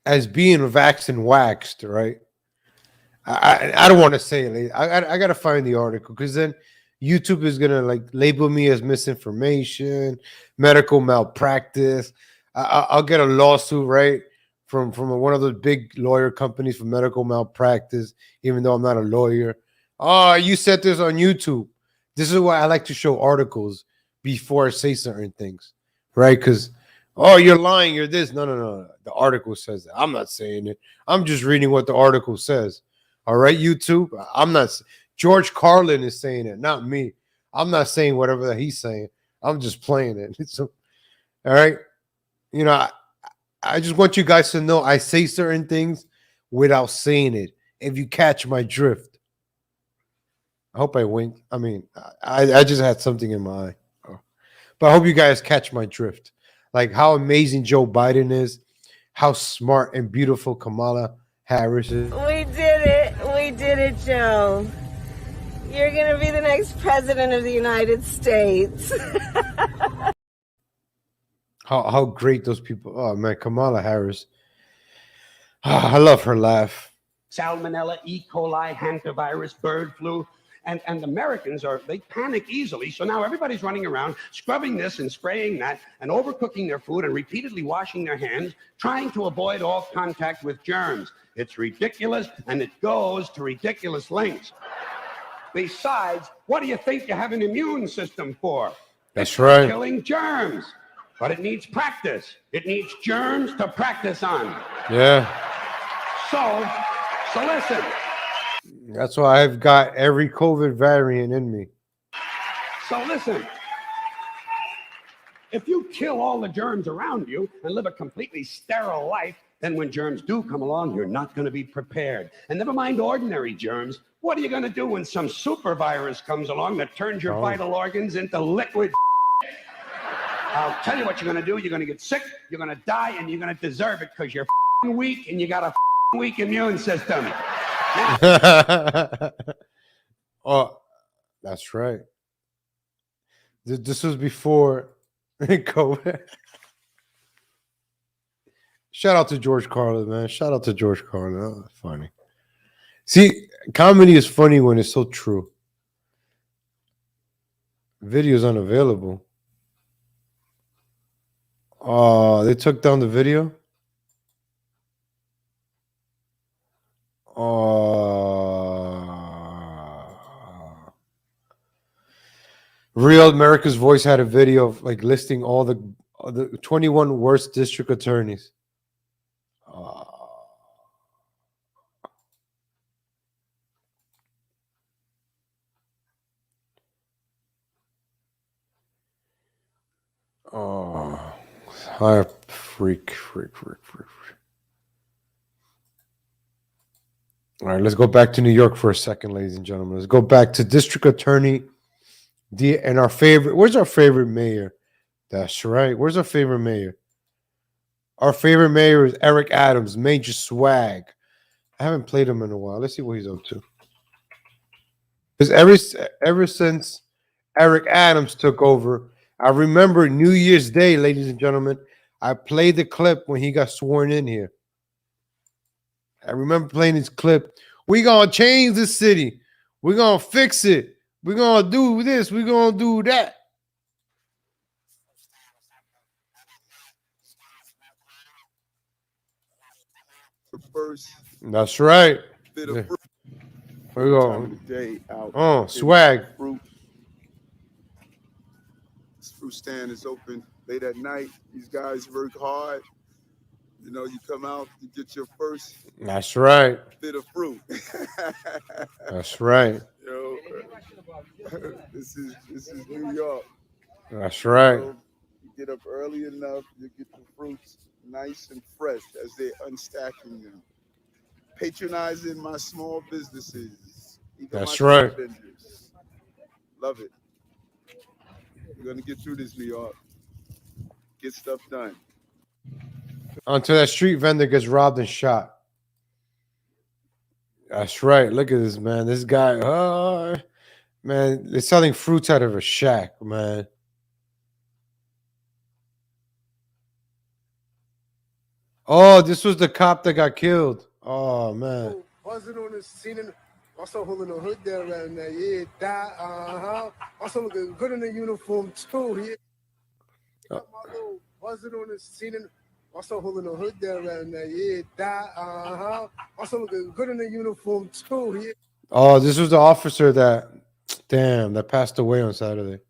As being vaxxed and waxed, right? I don't want to say it. I got to find the article because then YouTube is going to like label me as misinformation, medical malpractice. I'll get a lawsuit, right? From one of those big lawyer companies for medical malpractice, even though I'm not a lawyer. Oh, you said this on YouTube. This is why I like to show articles before I say certain things, right? Because, oh, you're lying, you're this. No. The article says that. I'm not saying it. I'm just reading what the article says. All right, YouTube. I'm not. George Carlin is saying it, not me. I'm not saying whatever that he's saying. I'm just playing it. So, all right. You know, I just want you guys to know I say certain things without saying it. If you catch my drift. I hope I winked. I mean, I just had something in my eye. Oh. But I hope you guys catch my drift. Like how amazing Joe Biden is, how smart and beautiful Kamala Harris is. We did it. We did it, Joe. You're going to be the next president of the United States. How great those people. Oh, man, Kamala Harris. Oh, I love her laugh. Salmonella, E. coli, hantavirus, bird flu. And Americans they panic easily. So now everybody's running around scrubbing this and spraying that and overcooking their food and repeatedly washing their hands, trying to avoid all contact with germs. It's ridiculous, and it goes to ridiculous lengths. Besides, what do you think you have an immune system for? That's right. Killing germs. But it needs practice. It needs germs to practice on. Yeah. So listen. That's why I've got every COVID variant in me. So listen. If you kill all the germs around you and live a completely sterile life, then when germs do come along, you're not going to be prepared. And never mind ordinary germs. What are you going to do when some super virus comes along that turns your vital organs into liquid? I'll tell you what you're going to do. You're going to get sick, you're going to die, and you're going to deserve it because you're weak and you got a weak immune system. Oh, that's right. This was before COVID. Shout out to George Carlin, man. Shout out to George Carlin. Oh, funny. See, comedy is funny when it's so true. Video's unavailable. Oh, they took down the video? Real America's Voice had a video of like listing all the 21 worst district attorneys. Oh, freak. All right, let's go back to New York for a second, ladies and gentlemen. Let's go back to District Attorney and our favorite. Where's our favorite mayor? That's right. Where's our favorite mayor? Our favorite mayor is Eric Adams, Major Swag. I haven't played him in a while. Let's see what he's up to. Because ever since Eric Adams took over, I remember New Year's Day, ladies and gentlemen, I played the clip when he got sworn in here. I remember playing this clip. We gonna change the city. We gonna fix it. We gonna do this. We gonna do that. First, that's right. Bit of fruit. Here we go. Time of the day out. Oh, swag. Fruit. This fruit stand is open late at night. These guys work hard. You know, you come out, you get your first. That's right. Bit of fruit. That's right. Yo, this is New York. That's right. You get up early enough, you get the fruits nice and fresh as they're unstacking them. Patronizing my small businesses. That's right. Vendors. Love it. We're gonna get through this, New York. Get stuff done. Until that street vendor gets robbed and shot. That's right. Look at this, man. This guy, man, they're selling fruits out of a shack, man. Oh, this was the cop that got killed. Oh, man. Wasn't on the scene. Also holding a hood there around there. Yeah, that. Also looking good in the uniform, too. Yeah. Wasn't on the scene. Also holding a hood there around there. Yeah, that. Also looking good in the uniform, too. Yeah. Oh, this was the officer that passed away on Saturday.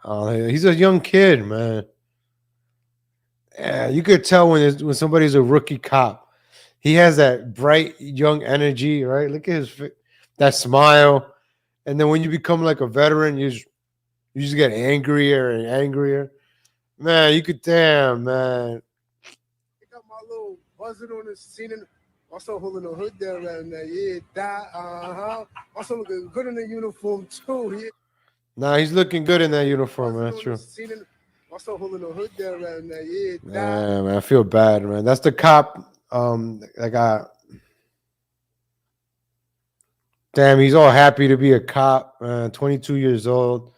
Oh, he's a young kid, man. Yeah, you could tell when somebody's a rookie cop. He has that bright young energy, right? Look at that smile, and then when you become like a veteran, you just get angrier and angrier. Man, you could man. I got my little buzzing on the scene. Also holding a hood there around there. Yeah, that. Also looking good in the uniform too. Yeah. Nah, he's looking good in that uniform, man. That's true. Also holding a hood there around there. Yeah, that. Man, I feel bad, man. That's the cop. That got. Damn, he's all happy to be a cop. 22 years old.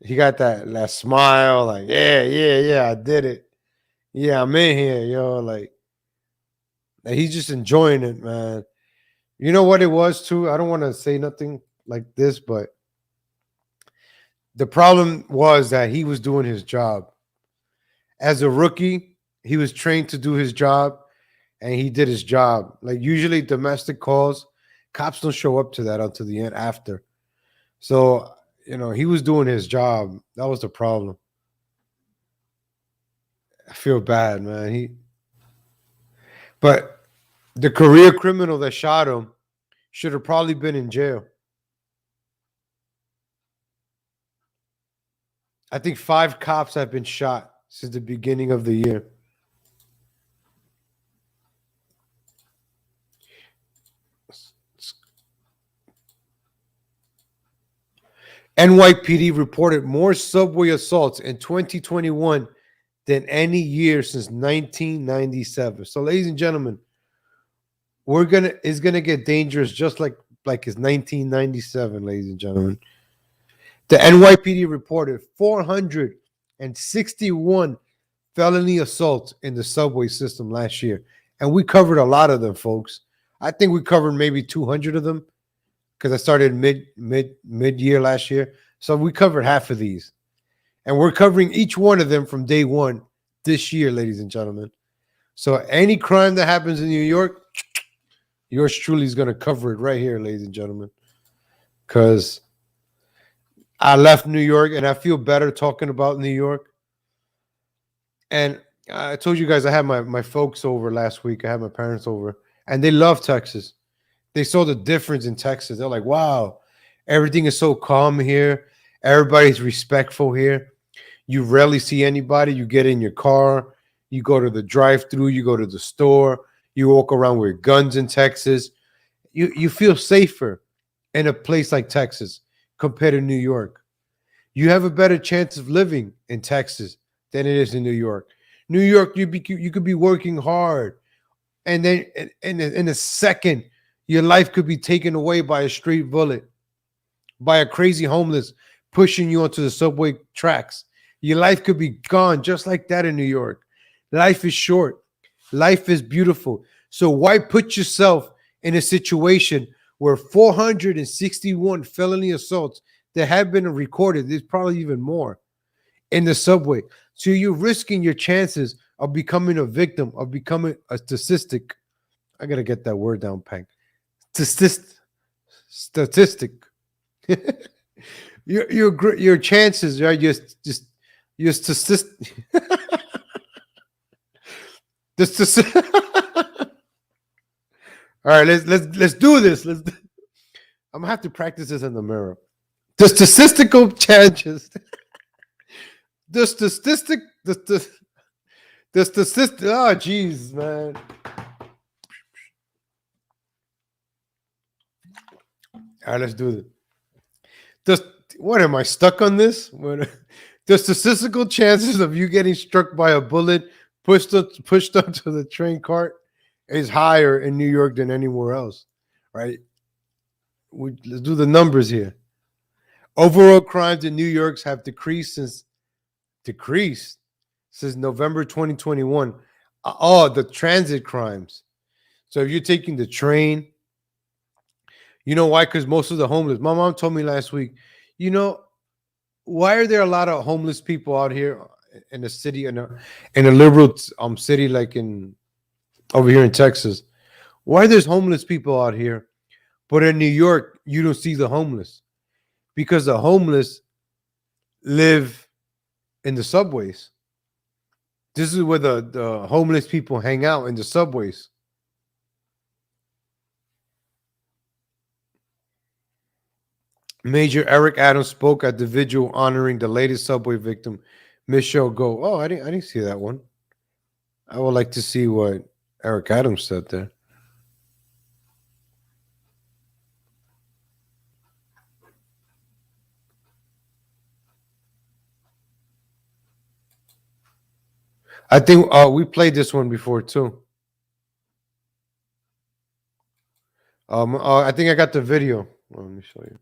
He got that smile, like, yeah, I did it. Yeah, I'm in here, yo. Like he's just enjoying it, man. You know what it was, too? I don't want to say nothing like this, but the problem was that he was doing his job. As a rookie, he was trained to do his job, and he did his job. Like, usually domestic calls, cops don't show up to that until the end after. So, you know, he was doing his job. That was the problem. I feel bad, man. But the career criminal that shot him should have probably been in jail. I think 5 cops have been shot since the beginning of the year. NYPD reported more subway assaults in 2021 than any year since 1997. So, ladies and gentlemen, it's gonna get dangerous just like it's 1997, ladies and gentlemen. The NYPD reported 461 felony assaults in the subway system last year. And we covered a lot of them, folks. I think we covered maybe 200 of them because I started mid-year last year. So we covered half of these. And we're covering each one of them from day one this year, ladies and gentlemen. So any crime that happens in New York, yours truly is going to cover it right here, ladies and gentlemen. Because I left New York and I feel better talking about New York. And I told you guys I had my folks over last week. I had my parents over. And they love Texas. They saw the difference in Texas. They're like, wow, everything is so calm here. Everybody's respectful here. You rarely see anybody. You get in your car. You go to the drive-thru. You go to the store. You walk around with guns in Texas. You feel safer in a place like Texas compared to New York. You have a better chance of living in Texas than it is in New York. New York, you could be working hard, and then in a second, your life could be taken away by a straight bullet, by a crazy homeless pushing you onto the subway tracks. Your life could be gone just like that in New York. Life is short. Life is beautiful. So why put yourself in a situation where 461 felony assaults that have been recorded, there's probably even more, in the subway. So you're risking your chances of becoming a victim, of becoming a statistic. I got to get that word down, Pank. Statistic. your chances, right? Your statistic. All right, let's do this. I'm gonna have to practice this in the mirror. The statistical chances. The statistic. The statistic. Oh, jeez, man. All right, let's do this. What am I stuck on this? The statistical chances of you getting struck by a bullet pushed onto the train cart is higher in New York than anywhere else, right? Let's do the numbers here. Overall crimes in New York have decreased since November 2021. The transit crimes. So if you're taking the train, you know why? Because most of the homeless. My mom told me last week, why are there a lot of homeless people out here in the city, in a liberal city like over here in Texas? Why there's homeless people out here, but in New York you don't see the homeless? Because the homeless live in the subways. This is where the homeless people hang out, in the subways. Major Eric Adams spoke at the vigil honoring the latest subway victim, Michelle Go. Oh, I didn't see that one. I would like to see what Eric Adams said there. I think we played this one before too. I think I got the video. Let me show you.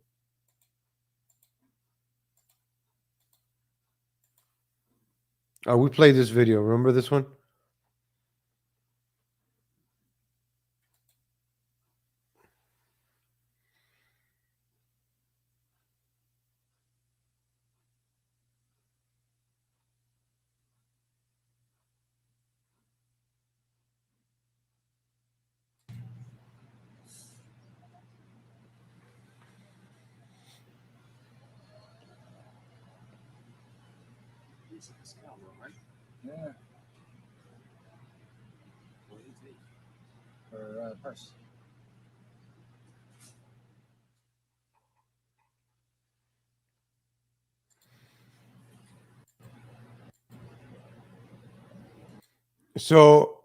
We played this video. Remember this one? Yeah. What do you take? For purse. So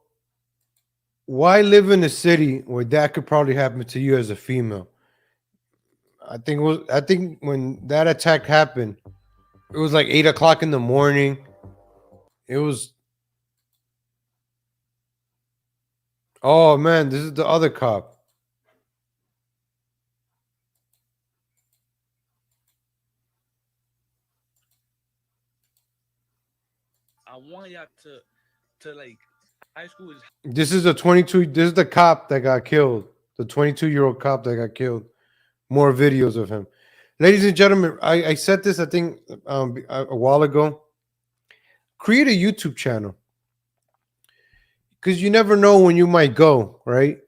why live in a city where that could probably happen to you as a female? I think when that attack happened, it was like 8 o'clock in the morning. It was. Oh man, this is the other cop. I want y'all to like high school is This is a 22. This is the cop that got killed. The 22-year-old cop that got killed. More videos of him. Ladies and gentlemen, I said this, I think, a while ago. Create a YouTube channel. Because you never know when you might go, right?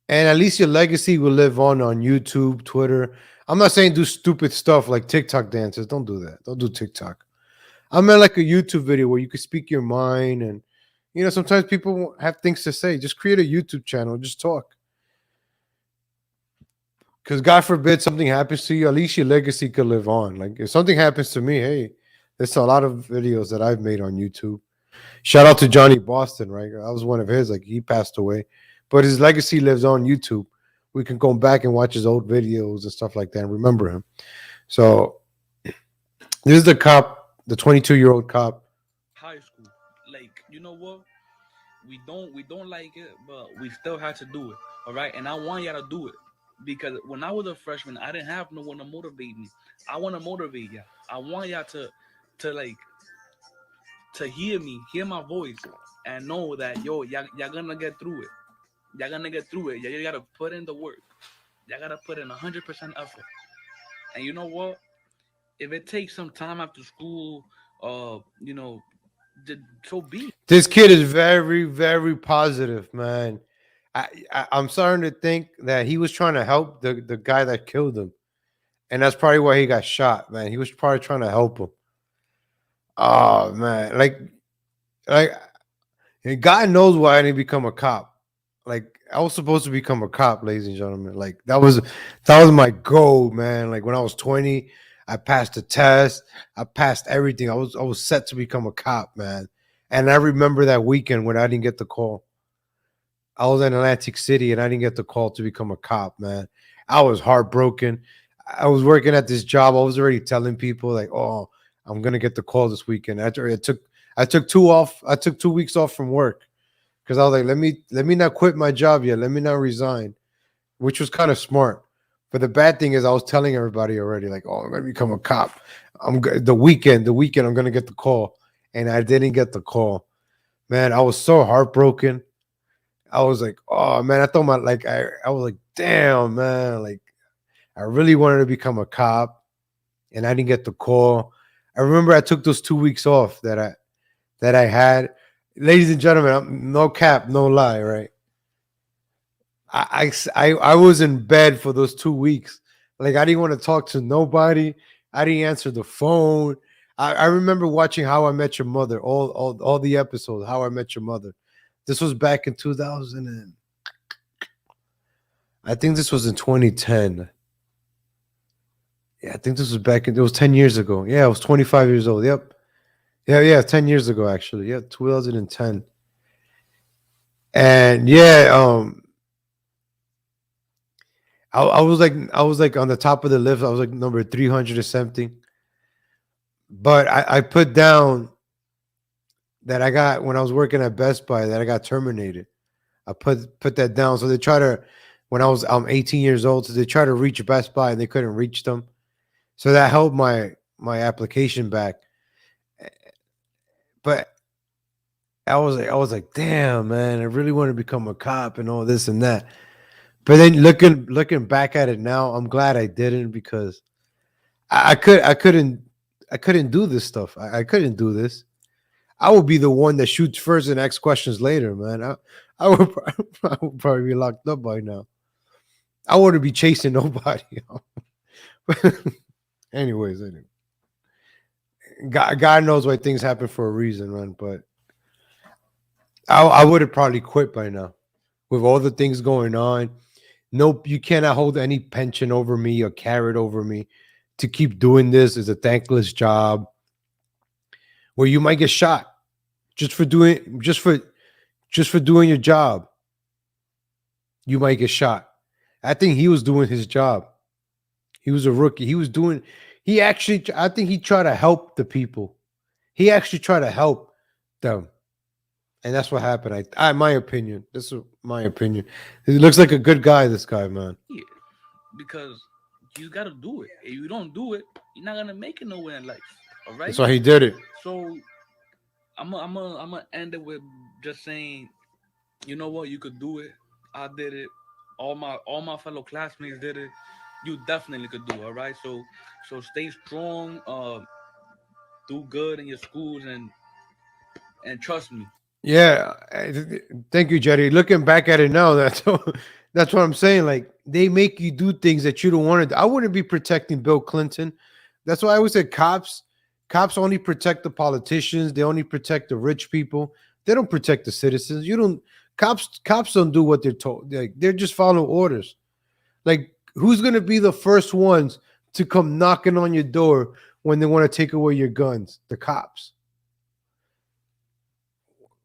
And at least your legacy will live on YouTube, Twitter. I'm not saying do stupid stuff like TikTok dances. Don't do that. Don't do TikTok. I meant like a YouTube video where you could speak your mind, and sometimes people have things to say. Just create a YouTube channel. Just talk. Because God forbid something happens to you, at least your legacy could live on. Like if something happens to me, hey, there's a lot of videos that I've made on YouTube. Shout out to Johnny Boston, right? I was one of his. Like he passed away, but his legacy lives on YouTube. We can go back and watch his old videos and stuff like that and remember him. So this is the cop, the 22-year-old cop. high school. Like, you know what? We don't like it, but we still had to do it. All right. And I want y'all to do it. Because when I was a freshman, I didn't have no one to motivate me. I want to motivate y'all. I want y'all to hear me, hear my voice, and know that y'all gonna get through it. Y'all gonna get through it. You gotta put in the work. Y'all gotta put in 100% effort. And you know what? If it takes some time after school, so be it. This kid is very, very positive, man. I'm starting to think that he was trying to help the guy that killed him. And that's probably why he got shot, man. He was probably trying to help him. Oh, man. Like God knows why I didn't become a cop. Like, I was supposed to become a cop, ladies and gentlemen. Like, that was my goal, man. Like, when I was 20, I passed the test. I passed everything. I was set to become a cop, man. And I remember that weekend when I didn't get the call. I was in Atlantic City and I didn't get the call to become a cop, man. I was heartbroken. I was working at this job. I was already telling people like, "Oh, I'm gonna get the call this weekend." I took 2 weeks off from work because I was like, let me not quit my job yet. Let me not resign, which was kind of smart. But the bad thing is, I was telling everybody already, like, "Oh, I'm gonna become a cop." The weekend, I'm gonna get the call, and I didn't get the call. Man, I was so heartbroken. I was like, oh man, I thought I was like, damn, man, like I really wanted to become a cop and I didn't get the call. I remember I took those 2 weeks off that I had. Ladies and gentlemen, no cap, no lie, right? I was in bed for those 2 weeks. Like I didn't want to talk to nobody. I didn't answer the phone. I remember watching How I Met Your Mother, all the episodes, How I Met Your Mother. This was back in 2000 and I think this was in 2010. Yeah, I think this was it was 10 years ago. Yeah, I was 25 years old. Yep. Yeah, 10 years ago actually. Yeah, 2010. And yeah, I was like on the top of the list. I was like number 300 or something. But I put down that I got when I was working at Best Buy that I got terminated. I put that down. So they try to, when I'm 18 years old, so they try to reach Best Buy and they couldn't reach them. So that held my application back. But I was like, damn, man, I really want to become a cop and all this and that. But then looking back at it now, I'm glad I didn't because I couldn't do this stuff. I couldn't do this. I would be the one that shoots first and asks questions later, man. I would probably be locked up by now. I wouldn't be chasing nobody. Anyways, God knows why things happen for a reason, man. But I would have probably quit by now with all the things going on. Nope, you cannot hold any pension over me or carrot over me. To keep doing this is a thankless job where you might get shot just for doing your job. You might get shot. I think he was doing his job. He was a rookie. I think he tried to help the people. He actually tried to help them. And that's what happened. My opinion. This is my opinion. He looks like a good guy, this guy, man. Yeah, because you got to do it. If you don't do it, you're not going to make it nowhere in life. All right? That's why he did it. So I'm gonna end it with just saying, you know what, you could do it. I did it. All my fellow classmates did it. You definitely could do it. All right. So stay strong. Do good in your schools and trust me. Yeah, thank you, Jerry. Looking back at it now, that's what I'm saying. Like they make you do things that you don't want to do. I wouldn't be protecting Bill Clinton. That's why I always said cops only protect the politicians. They only protect the rich people. They don't protect the citizens. You don't. Cops don't do what they're told. Like they're just following orders. Like who's gonna be the first ones to come knocking on your door when they want to take away your guns? The cops.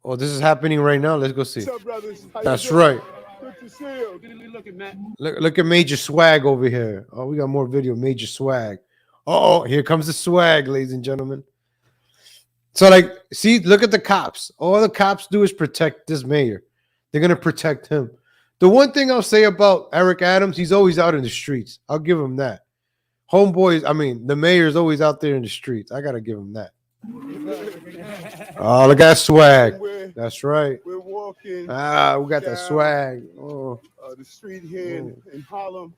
Oh, this is happening right now. Let's go see. What's up, brothers? How you That's doing? right. Good to see you. Good looking, man. Look at Major Swag over here. Oh, we got more video. of Major Swag. Oh, here comes the swag, ladies and gentlemen. So, like, see, look at the cops. All the cops do is protect this mayor. They're gonna protect him. The one thing I'll say about Eric Adams, he's always out in the streets. I'll give him that. Homeboys, I mean, the mayor's always out there in the streets. I gotta give him that. Oh, look at that swag. That's right. We're walking. We got that down, swag. Oh, the street here in Harlem.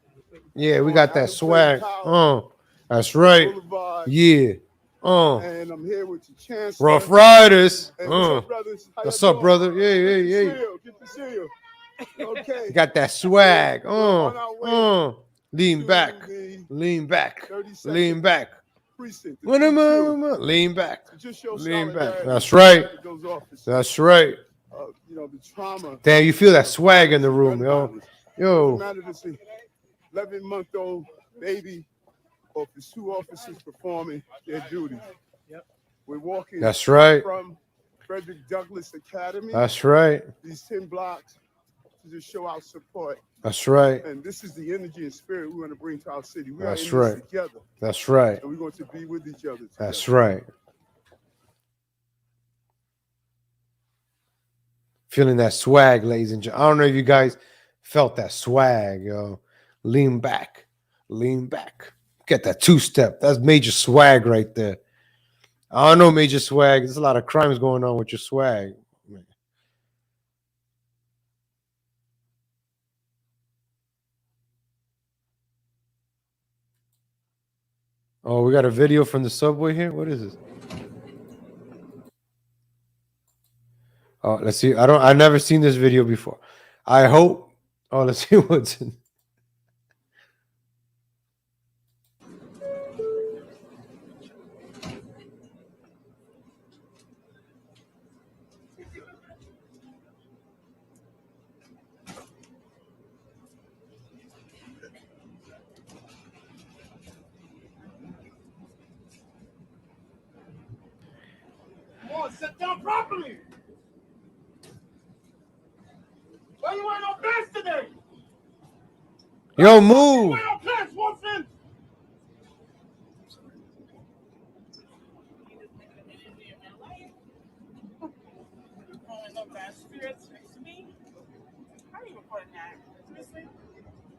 yeah, we got that Adams swag. Tower, Oh, that's right. Boulevard. Yeah. Oh, And I'm here with the chancellor. Rough Riders. Hey, what's up, brothers? How What's y'all up, brother? doing? Yeah, yeah, Good to yeah. see you. Good to see you. Okay. Got that swag. We're on our way Lean to back. the Lean back. 32nd Lean back. precinct. Lean back. Just show Lean back. solidarity That's right. with those officers. That's right. You know, the trauma. Damn, you feel that swag in the room, yo. Yo. Doesn't matter if it's an 11-month-old baby or if it's 2 officers performing their duties. Yep. We're walking That's right. from Frederick Douglass Academy. That's right. These 10 blocks to just show our support. That's right. And this is the energy and spirit we want to bring to our city. We That's are in right. this together. That's right. And we're going to be with each other together. That's right. Feeling that swag, ladies and gentlemen. I don't know if you guys felt that swag, yo. Lean back. Lean back. Get that 2-step. That's major swag right there. I don't know, major swag. There's a lot of crimes going on with your swag. Oh, we got a video from the subway here. What is this? Oh, let's see. I've never seen this video before. I hope. Oh, let's see what's in. Come on, sit down properly. Why you wearing no pants today? Yo, move. Wearing no pants, Wolfen.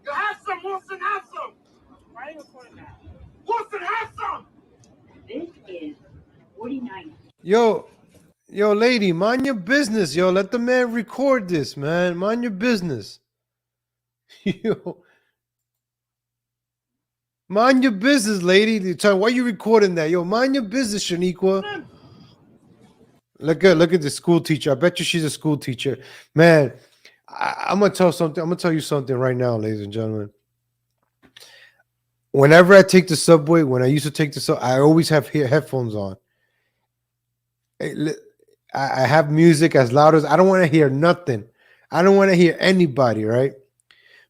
You have some, Wilson, have some. Why are you recording that? Wilson, have some. This is 49. Yo, lady, mind your business, yo. Let the man record this, man. Mind your business. Yo. Mind your business, lady. Why are you recording that? Yo, mind your business, Shaniqua. Look at the school teacher. I bet you she's a school teacher. Man, I'm gonna tell you something right now, ladies and gentlemen. Whenever I take the subway, when I used to take the subway, I always have headphones on. I have music as loud as I don't want to hear nothing. I don't want to hear anybody, right?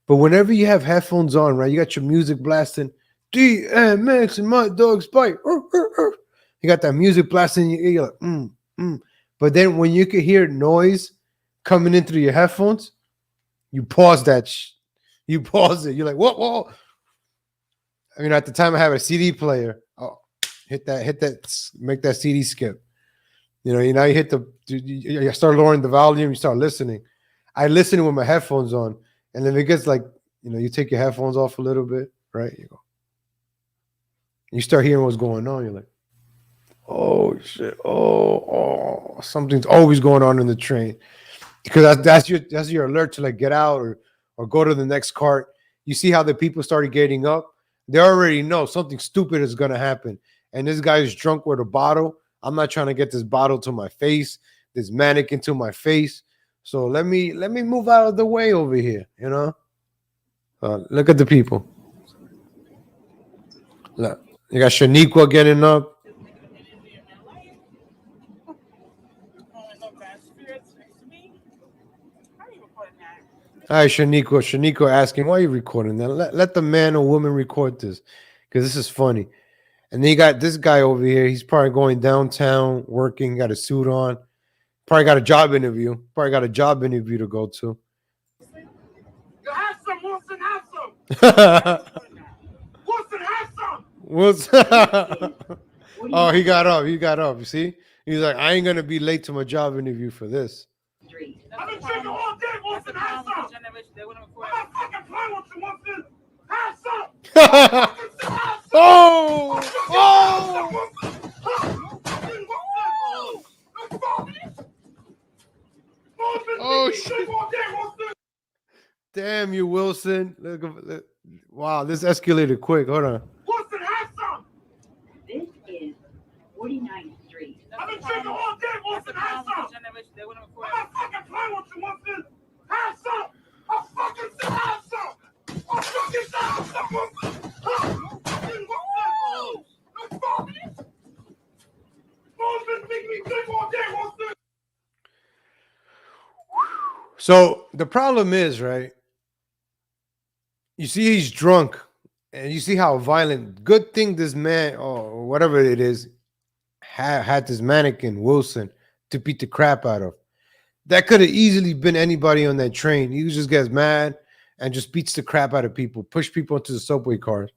But whenever you have headphones on, right, you got your music blasting. DMX and my dog's bite. You got that music blasting in your ear. You're like, But then when you can hear noise coming in through your headphones, you pause that. You pause it. You're like, whoa. I mean, at the time I have a CD player. Oh, hit that, make that CD skip. You know, you hit you start lowering the volume, you start listening. I listen with my headphones on, and then it gets like, you take your headphones off a little bit, right? You start hearing what's going on. You're like, Oh shit! Something's always going on in the train because that's your alert to like get out or go to the next cart. You see how the people started getting up? They already know something stupid is gonna happen, and this guy is drunk with a bottle. I'm not trying to get this bottle to my face, this mannequin to my face. So let me move out of the way over here. You know, look at the people. Look, you got Shaniqua getting up. All right, Shaniqua. Shaniqua asking, why are you recording that? Let the man or woman record this because this is funny. And then you got this guy over here. He's probably going downtown working, got a suit on. Probably got a job interview. Probably got a job interview to go to. You have some, Wilson, have some. Wilson, have some. Wilson. Oh, he got up. He got up. You see? He's like, I ain't going to be late to my job interview for this. I've been drinking all day, Wilson, have some. I'm not fucking playing with you, Wilson. Have some. Oh! Oh, shit. Damn you, Wilson. Look, wow, this escalated quick. Hold on. Wilson, have some. This is 49th Street. I've been drinking all day, Wilson, have some. I'm not fucking playing with you, Wilson. Have some. I fucking said have some. I fucking said have some, Wilson. So the problem is, right? You see he's drunk and you see how violent. Good thing this man or whatever it is had this mannequin Wilson to beat the crap out of. That could have easily been anybody on that train. He just gets mad and just beats the crap out of people, push people into the subway cars.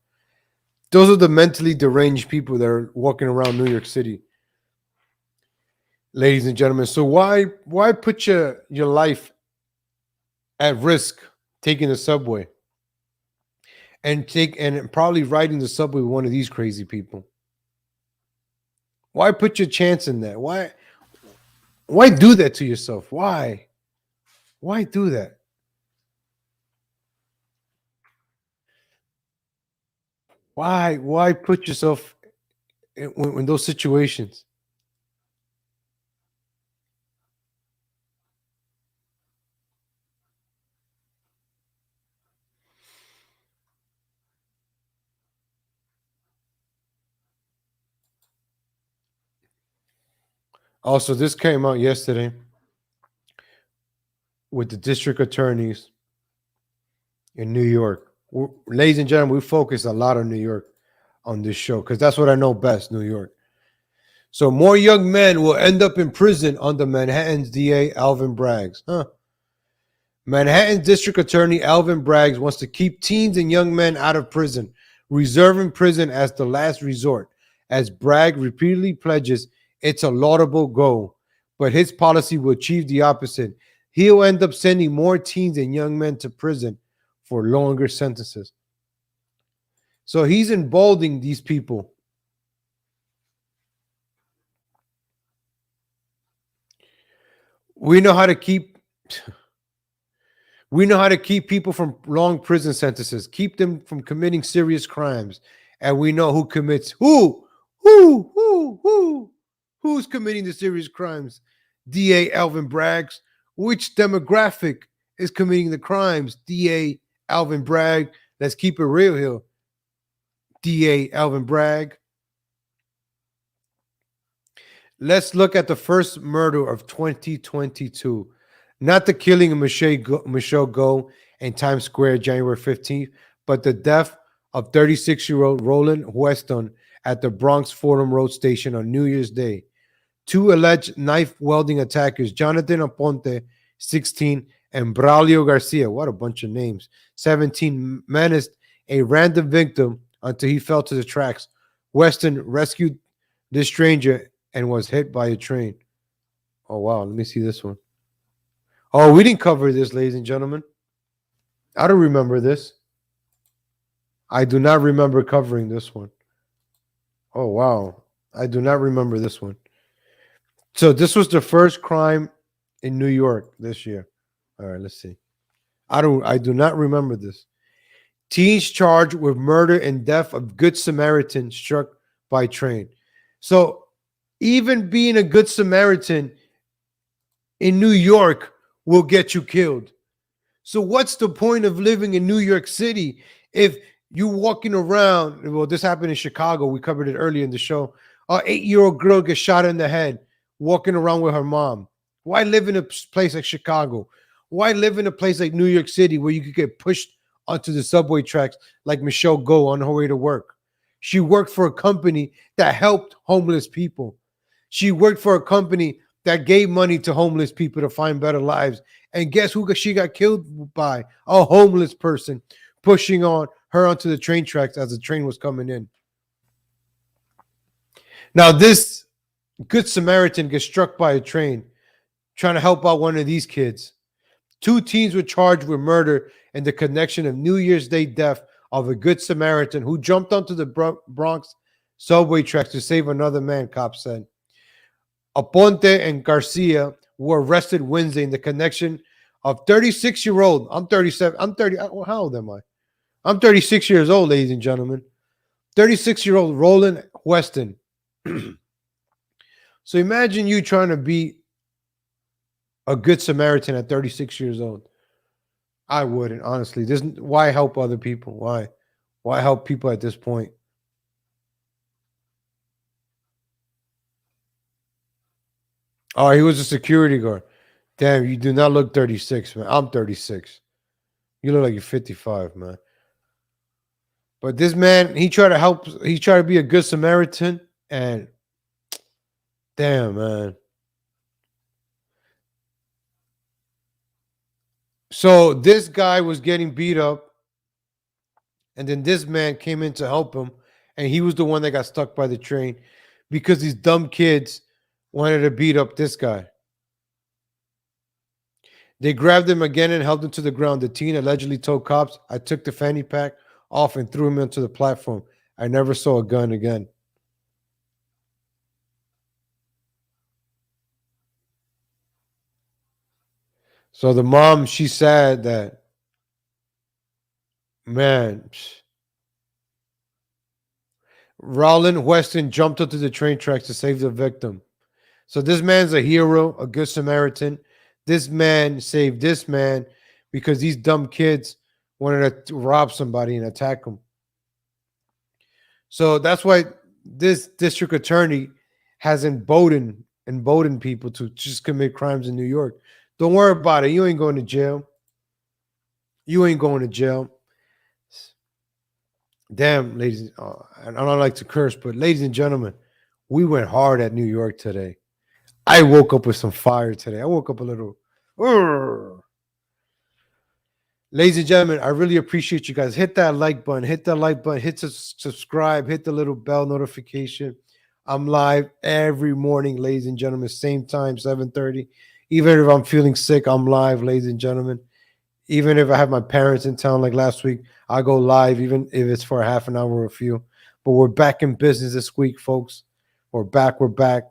Those are the mentally deranged people that are walking around New York City. Ladies and gentlemen, so why put your life at risk taking the subway and probably riding the subway with one of these crazy people? Why put your chance in that? Why do that to yourself? Why do that? Why put yourself in those situations? Also, this came out yesterday with the district attorneys in New York. Ladies and gentlemen, we focus a lot on New York on this show because that's what I know best, New York. So more young men will end up in prison under Manhattan's DA Alvin Braggs. Manhattan District Attorney Alvin Braggs wants to keep teens and young men out of prison, reserving prison as the last resort, as Bragg repeatedly pledges it's a laudable goal, but his policy will achieve the opposite. He'll end up sending more teens and young men to prison for longer sentences. So he's emboldening these people. We know how to keep people from long prison sentences, keep them from committing serious crimes, and we know who commits who's committing the serious crimes. DA Alvin Braggs. Which demographic is committing the crimes? DA Alvin Bragg. Let's keep it real here. DA Alvin Bragg. Let's look at the first murder of 2022. Not the killing of Michelle Go in Times Square January 15th, but the death of 36-year-old Roland Weston at the Bronx Fordham Road Station on New Year's Day. Two alleged knife welding attackers, Jonathan Aponte, 16, and Braulio Garcia, what a bunch of names, 17, menaced a random victim until he fell to the tracks. Weston rescued this stranger and was hit by a train. Oh, wow. Let me see this one. Oh, we didn't cover this, ladies and gentlemen. I don't remember this. I do not remember covering this one. Oh, wow. I do not remember this one. So this was the first crime in New York this year. All right, let's see. I do not remember this. Teens charged with murder and death of Good Samaritan struck by train. So even being a Good Samaritan in New York will get you killed. So what's the point of living in New York City if you walking around? Well, this happened in Chicago. We covered it earlier in the show. An 8-year-old girl gets shot in the head walking around with her mom. Why live in a place like Chicago? Why live in a place like New York City where you could get pushed onto the subway tracks like Michelle Go on her way to work? She worked for a company that helped homeless people. She worked for a company that gave money to homeless people to find better lives. And guess who she got killed by? A homeless person pushing on her onto the train tracks as the train was coming in. Now, this Good Samaritan gets struck by a train trying to help out one of these kids. 2 teens were charged with murder and the connection of New Year's Day death of a Good Samaritan who jumped onto the Bronx subway tracks to save another man, cops said. Aponte and Garcia were arrested Wednesday in the connection of 36-year-old. I'm 37. I'm 30. How old am I? I'm 36 years old, ladies and gentlemen. 36-year-old Roland Weston. So imagine you trying to be a Good Samaritan at 36 years old. I wouldn't, honestly. Why help other people? Why? Why help people at this point? Oh, he was a security guard. Damn, you do not look 36, man. I'm 36. You look like you're 55, man. But this man, he tried to help. He tried to be a Good Samaritan, and damn, man. So this guy was getting beat up, and then this man came in to help him, and he was the one that got stuck by the train because these dumb kids wanted to beat up this guy. They grabbed him again and held him to the ground. The teen allegedly told cops, "I took the fanny pack off and threw him onto the platform. I never saw a gun again." So the mom, she said that, man, Roland Weston jumped onto the train tracks to save the victim. So this man's a hero, a Good Samaritan. This man saved this man because these dumb kids wanted to rob somebody and attack him. So that's why this district attorney has emboldened people to just commit crimes in New York. Don't worry about it. You ain't going to jail. You ain't going to jail. Damn, ladies, I don't like to curse, but ladies and gentlemen, we went hard at New York today. I woke up with some fire today. I woke up a little. Ladies and gentlemen, I really appreciate you guys. Hit that like button. Hit that like button. Hit subscribe. Hit the little bell notification. I'm live every morning, ladies and gentlemen. Same time, 7:30. Even if I'm feeling sick, I'm live, ladies and gentlemen. Even if I have my parents in town like last week, I go live, even if it's for a half an hour or a few. But we're back in business this week, folks. We're back. We're back.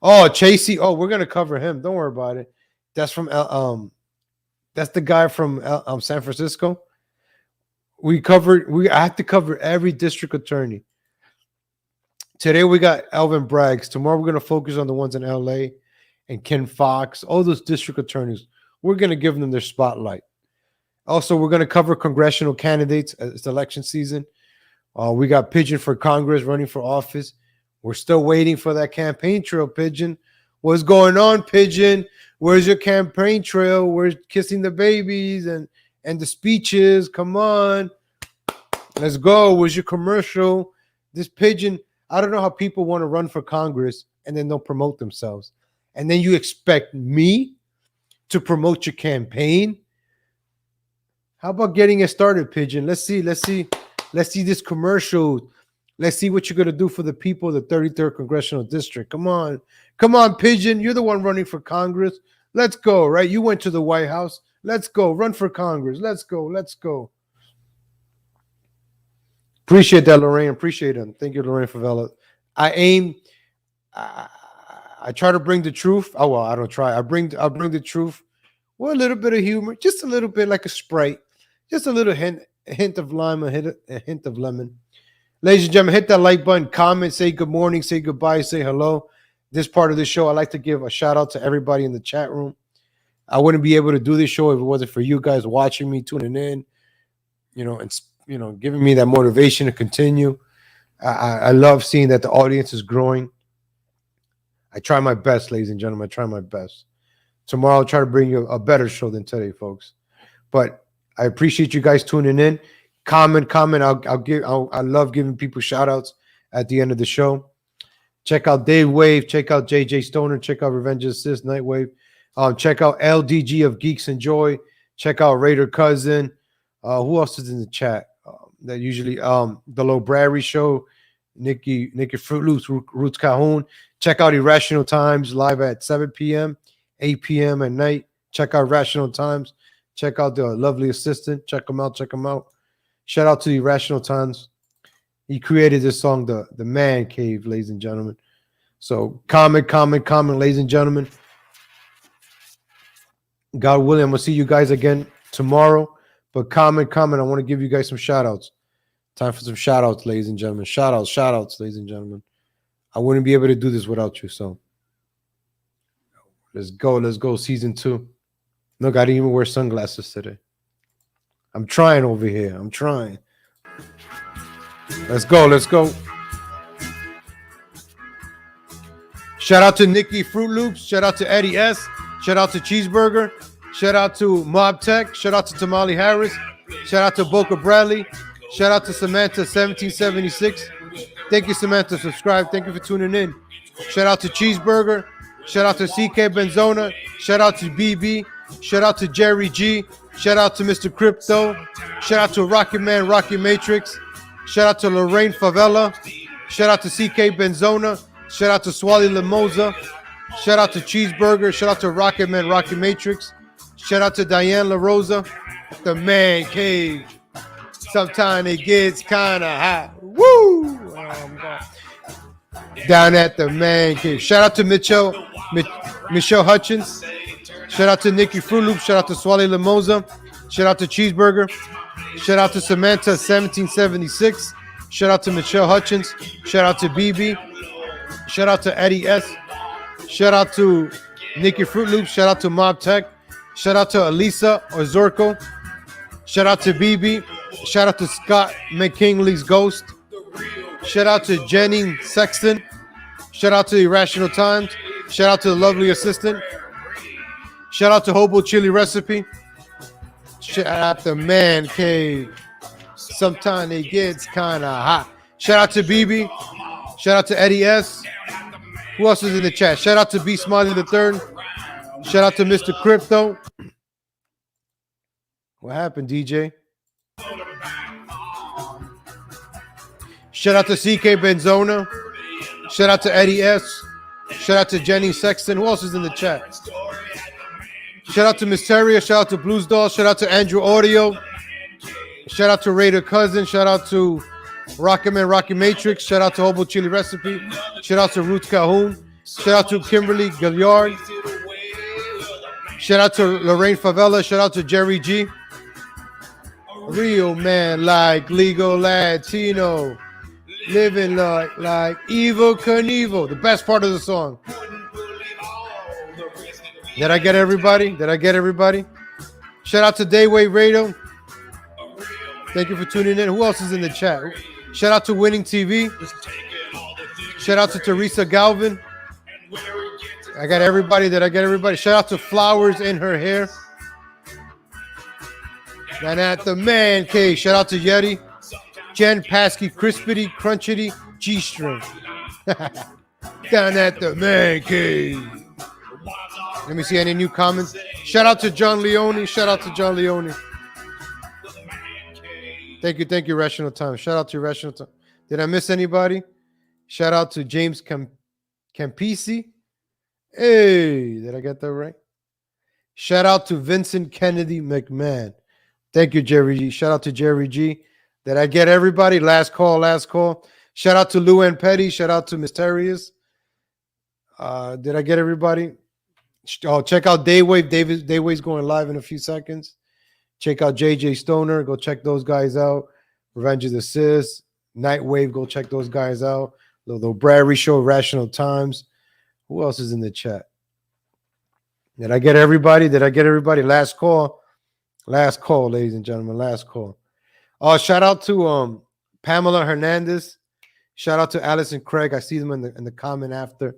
Oh, Chasey. Oh, we're gonna cover him. Don't worry about it. That's from that's the guy from San Francisco. I have to cover every district attorney. Today we got Alvin Braggs. Tomorrow we're gonna focus on the ones in LA and Ken Fox, all those district attorneys. We're gonna give them their spotlight. Also, we're gonna cover congressional candidates. It's election season. We got Pigeon for Congress running for office. We're still waiting for that campaign trail, Pigeon. What's going on, Pigeon? Where's your campaign trail? Where's kissing the babies and the speeches? Come on. Let's go. Where's your commercial? This Pigeon, I don't know how people want to run for Congress and then don't promote themselves. And then you expect me to promote your campaign? How about getting it started, Pigeon? Let's see this commercial. Let's see what you're going to do for the people of the 33rd Congressional District. Come on, Pigeon. You're the one running for Congress. Let's go, right? You went to the White House. Let's go. Run for Congress. Let's go. Appreciate that, Lorraine. Appreciate it. Thank you, Lorraine Favela. I try to bring the truth. Oh well, I don't try. I bring the truth with a little bit of humor, just a little bit like a Sprite, just a little hint of lime, a hint of lemon. Ladies and gentlemen, hit that like button, comment, say good morning, say goodbye, say hello. This part of the show, I like to give a shout out to everybody in the chat room. I wouldn't be able to do this show if it wasn't for you guys watching me, tuning in, and giving me that motivation to continue. I love seeing that the audience is growing. I try my best, ladies and gentlemen. I try my best. Tomorrow I'll try to bring you a better show than today, folks. But I appreciate you guys tuning in. Comment. I love giving people shout outs at the end of the show. Check out Dave Wave. Check out JJ Stoner. Check out Revenge Assist Nightwave. Check out LDG of Geeks and Joy. Check out Raider Cousin. Who else is in the chat? That usually the Low Bradley Show. Nikki Fruit Loops, Roots Cajon. Check out Irrational Times live at 7 p.m., 8 p.m. at night. Check out Irrational Times. Check out the lovely assistant. Check them out. Shout out to the Irrational Times. He created this song, the Man Cave, ladies and gentlemen. So comment, ladies and gentlemen. God willing, I'm going to see you guys again tomorrow. But comment. I want to give you guys some shout outs. Time for some shout outs, ladies and gentlemen. Shout outs, ladies and gentlemen. I wouldn't be able to do this without you. So let's go. Season 2. Look, I didn't even wear sunglasses today. I'm trying over here. I'm trying. Let's go. Shout out to Nikki Fruit Loops. Shout out to Eddie S. Shout out to Cheeseburger. Shout out to Mob Tech. Shout out to Tamale Harris. Shout out to Boca Bradley. Shout out to Samantha 1776. Thank you, Samantha. Subscribe. Thank you for tuning in. Shout out to Cheeseburger. Shout out to CK Benzona. Shout out to BB. Shout out to Jerry G. Shout out to Mr. Crypto. Shout out to Rocket Man, Rocky Matrix. Shout out to Lorraine Favela. Shout out to CK Benzona. Shout out to Swally Limosa. Shout out to Cheeseburger. Shout out to Rocket Man, Rocky Matrix. Shout out to Diane La Rosa. The Man Cave. Sometimes it gets kind of hot. Woo! Down at the Man Cave. Shout out to Michelle Hutchins. Shout out to Nikki Fruit Loop. Shout out to Swally Limosa. Shout out to Cheeseburger. Shout out to Samantha 1776. Shout out to Michelle Hutchins. Shout out to BB. Shout out to Eddie S. Shout out to Nikki Fruit Loop. Shout out to Mob Tech. Shout out to Elisa Ozorko. Shout out to BB. Shout out to Scott McKinley's Ghost. Shout out to Jenny Sexton. Shout out to Irrational Times. Shout out to the lovely assistant. Shout out to Hobo Chili Recipe. Shout out to Man Cave. Sometimes it gets kind of hot. Shout out to BB. Shout out to Eddie S. Who else is in the chat? Shout out to B Smiley III. Shout out to Mr. Crypto. What happened, DJ? Shout out to CK Benzona. Shout out to Eddie S. Shout out to Jenny Sexton. Who else is in the chat? Shout out to Mysteria. Shout out to Blues Doll. Shout out to Andrew Audio. Shout out to Raider Cousin. Shout out to Rocket Man, Rocky Matrix. Shout out to Hobo Chili Recipe. Shout out to Roots Cajon. Shout out to Kimberly Gilliard. Shout out to Lorraine Favela. Shout out to Jerry G. Real man like legal Latino. Living like Evil Knievel. The best part of the song. Did I get everybody? Shout out to Dayway Radio. Thank you for tuning in. Who else is in the chat? Shout out to Winning TV. Shout out to Teresa Galvin. I got everybody. Shout out to Flowers in Her Hair. And at the Man Cave. Shout out to Yeti. Jen Paskey, Crispity, Crunchity, G-String. Down at the Man Cave. Let me see any new comments. Shout out to John Leone. Thank you, Rational Time. Shout out to Rational Time. Did I miss anybody? Shout out to James Campisi. Hey, did I get that right? Shout out to Vincent Kennedy McMahon. Thank you, Jerry G. Shout out to Jerry G. Did I get everybody? Last call. Shout out to Lou and Petty. Shout out to Mysterious. Did I get everybody? Oh, check out Daywave. Daywave's going live in a few seconds. Check out JJ Stoner. Go check those guys out. Revenge of the Sis. Nightwave. Go check those guys out. The Bradley Show. Rational Times. Who else is in the chat? Did I get everybody? Last call. Last call, ladies and gentlemen. Last call. Oh, shout out to Pamela Hernandez. Shout out to Allison Craig. I see them in the comment after.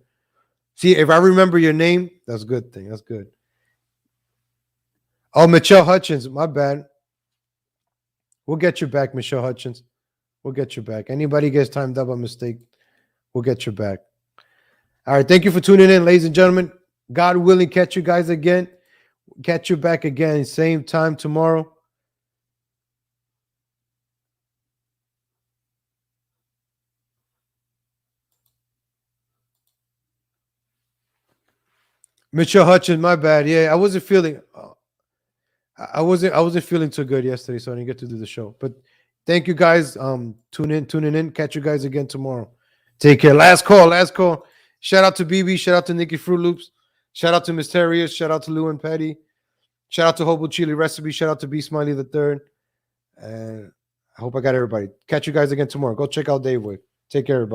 See, if I remember your name, that's a good thing. That's good. Oh, Michelle Hutchins. My bad. We'll get you back, Michelle Hutchins. We'll get you back. Anybody gets timed up by mistake, we'll get you back. All right. Thank you for tuning in, ladies and gentlemen. God willing, catch you guys again. Catch you back again, same time tomorrow. Mitchell Hutchins, my bad. Yeah, I wasn't feeling too good yesterday, so I didn't get to do the show. But thank you guys. Tuning in. Catch you guys again tomorrow. Take care. Last call. Shout out to BB. Shout out to Nikki Fruit Loops. Shout out to Mysterious. Shout out to Lou and Petty. Shout out to Hobo Chili Recipe. Shout out to B Smiley the Third. And I hope I got everybody. Catch you guys again tomorrow. Go check out Dave Wave. Take care, everybody.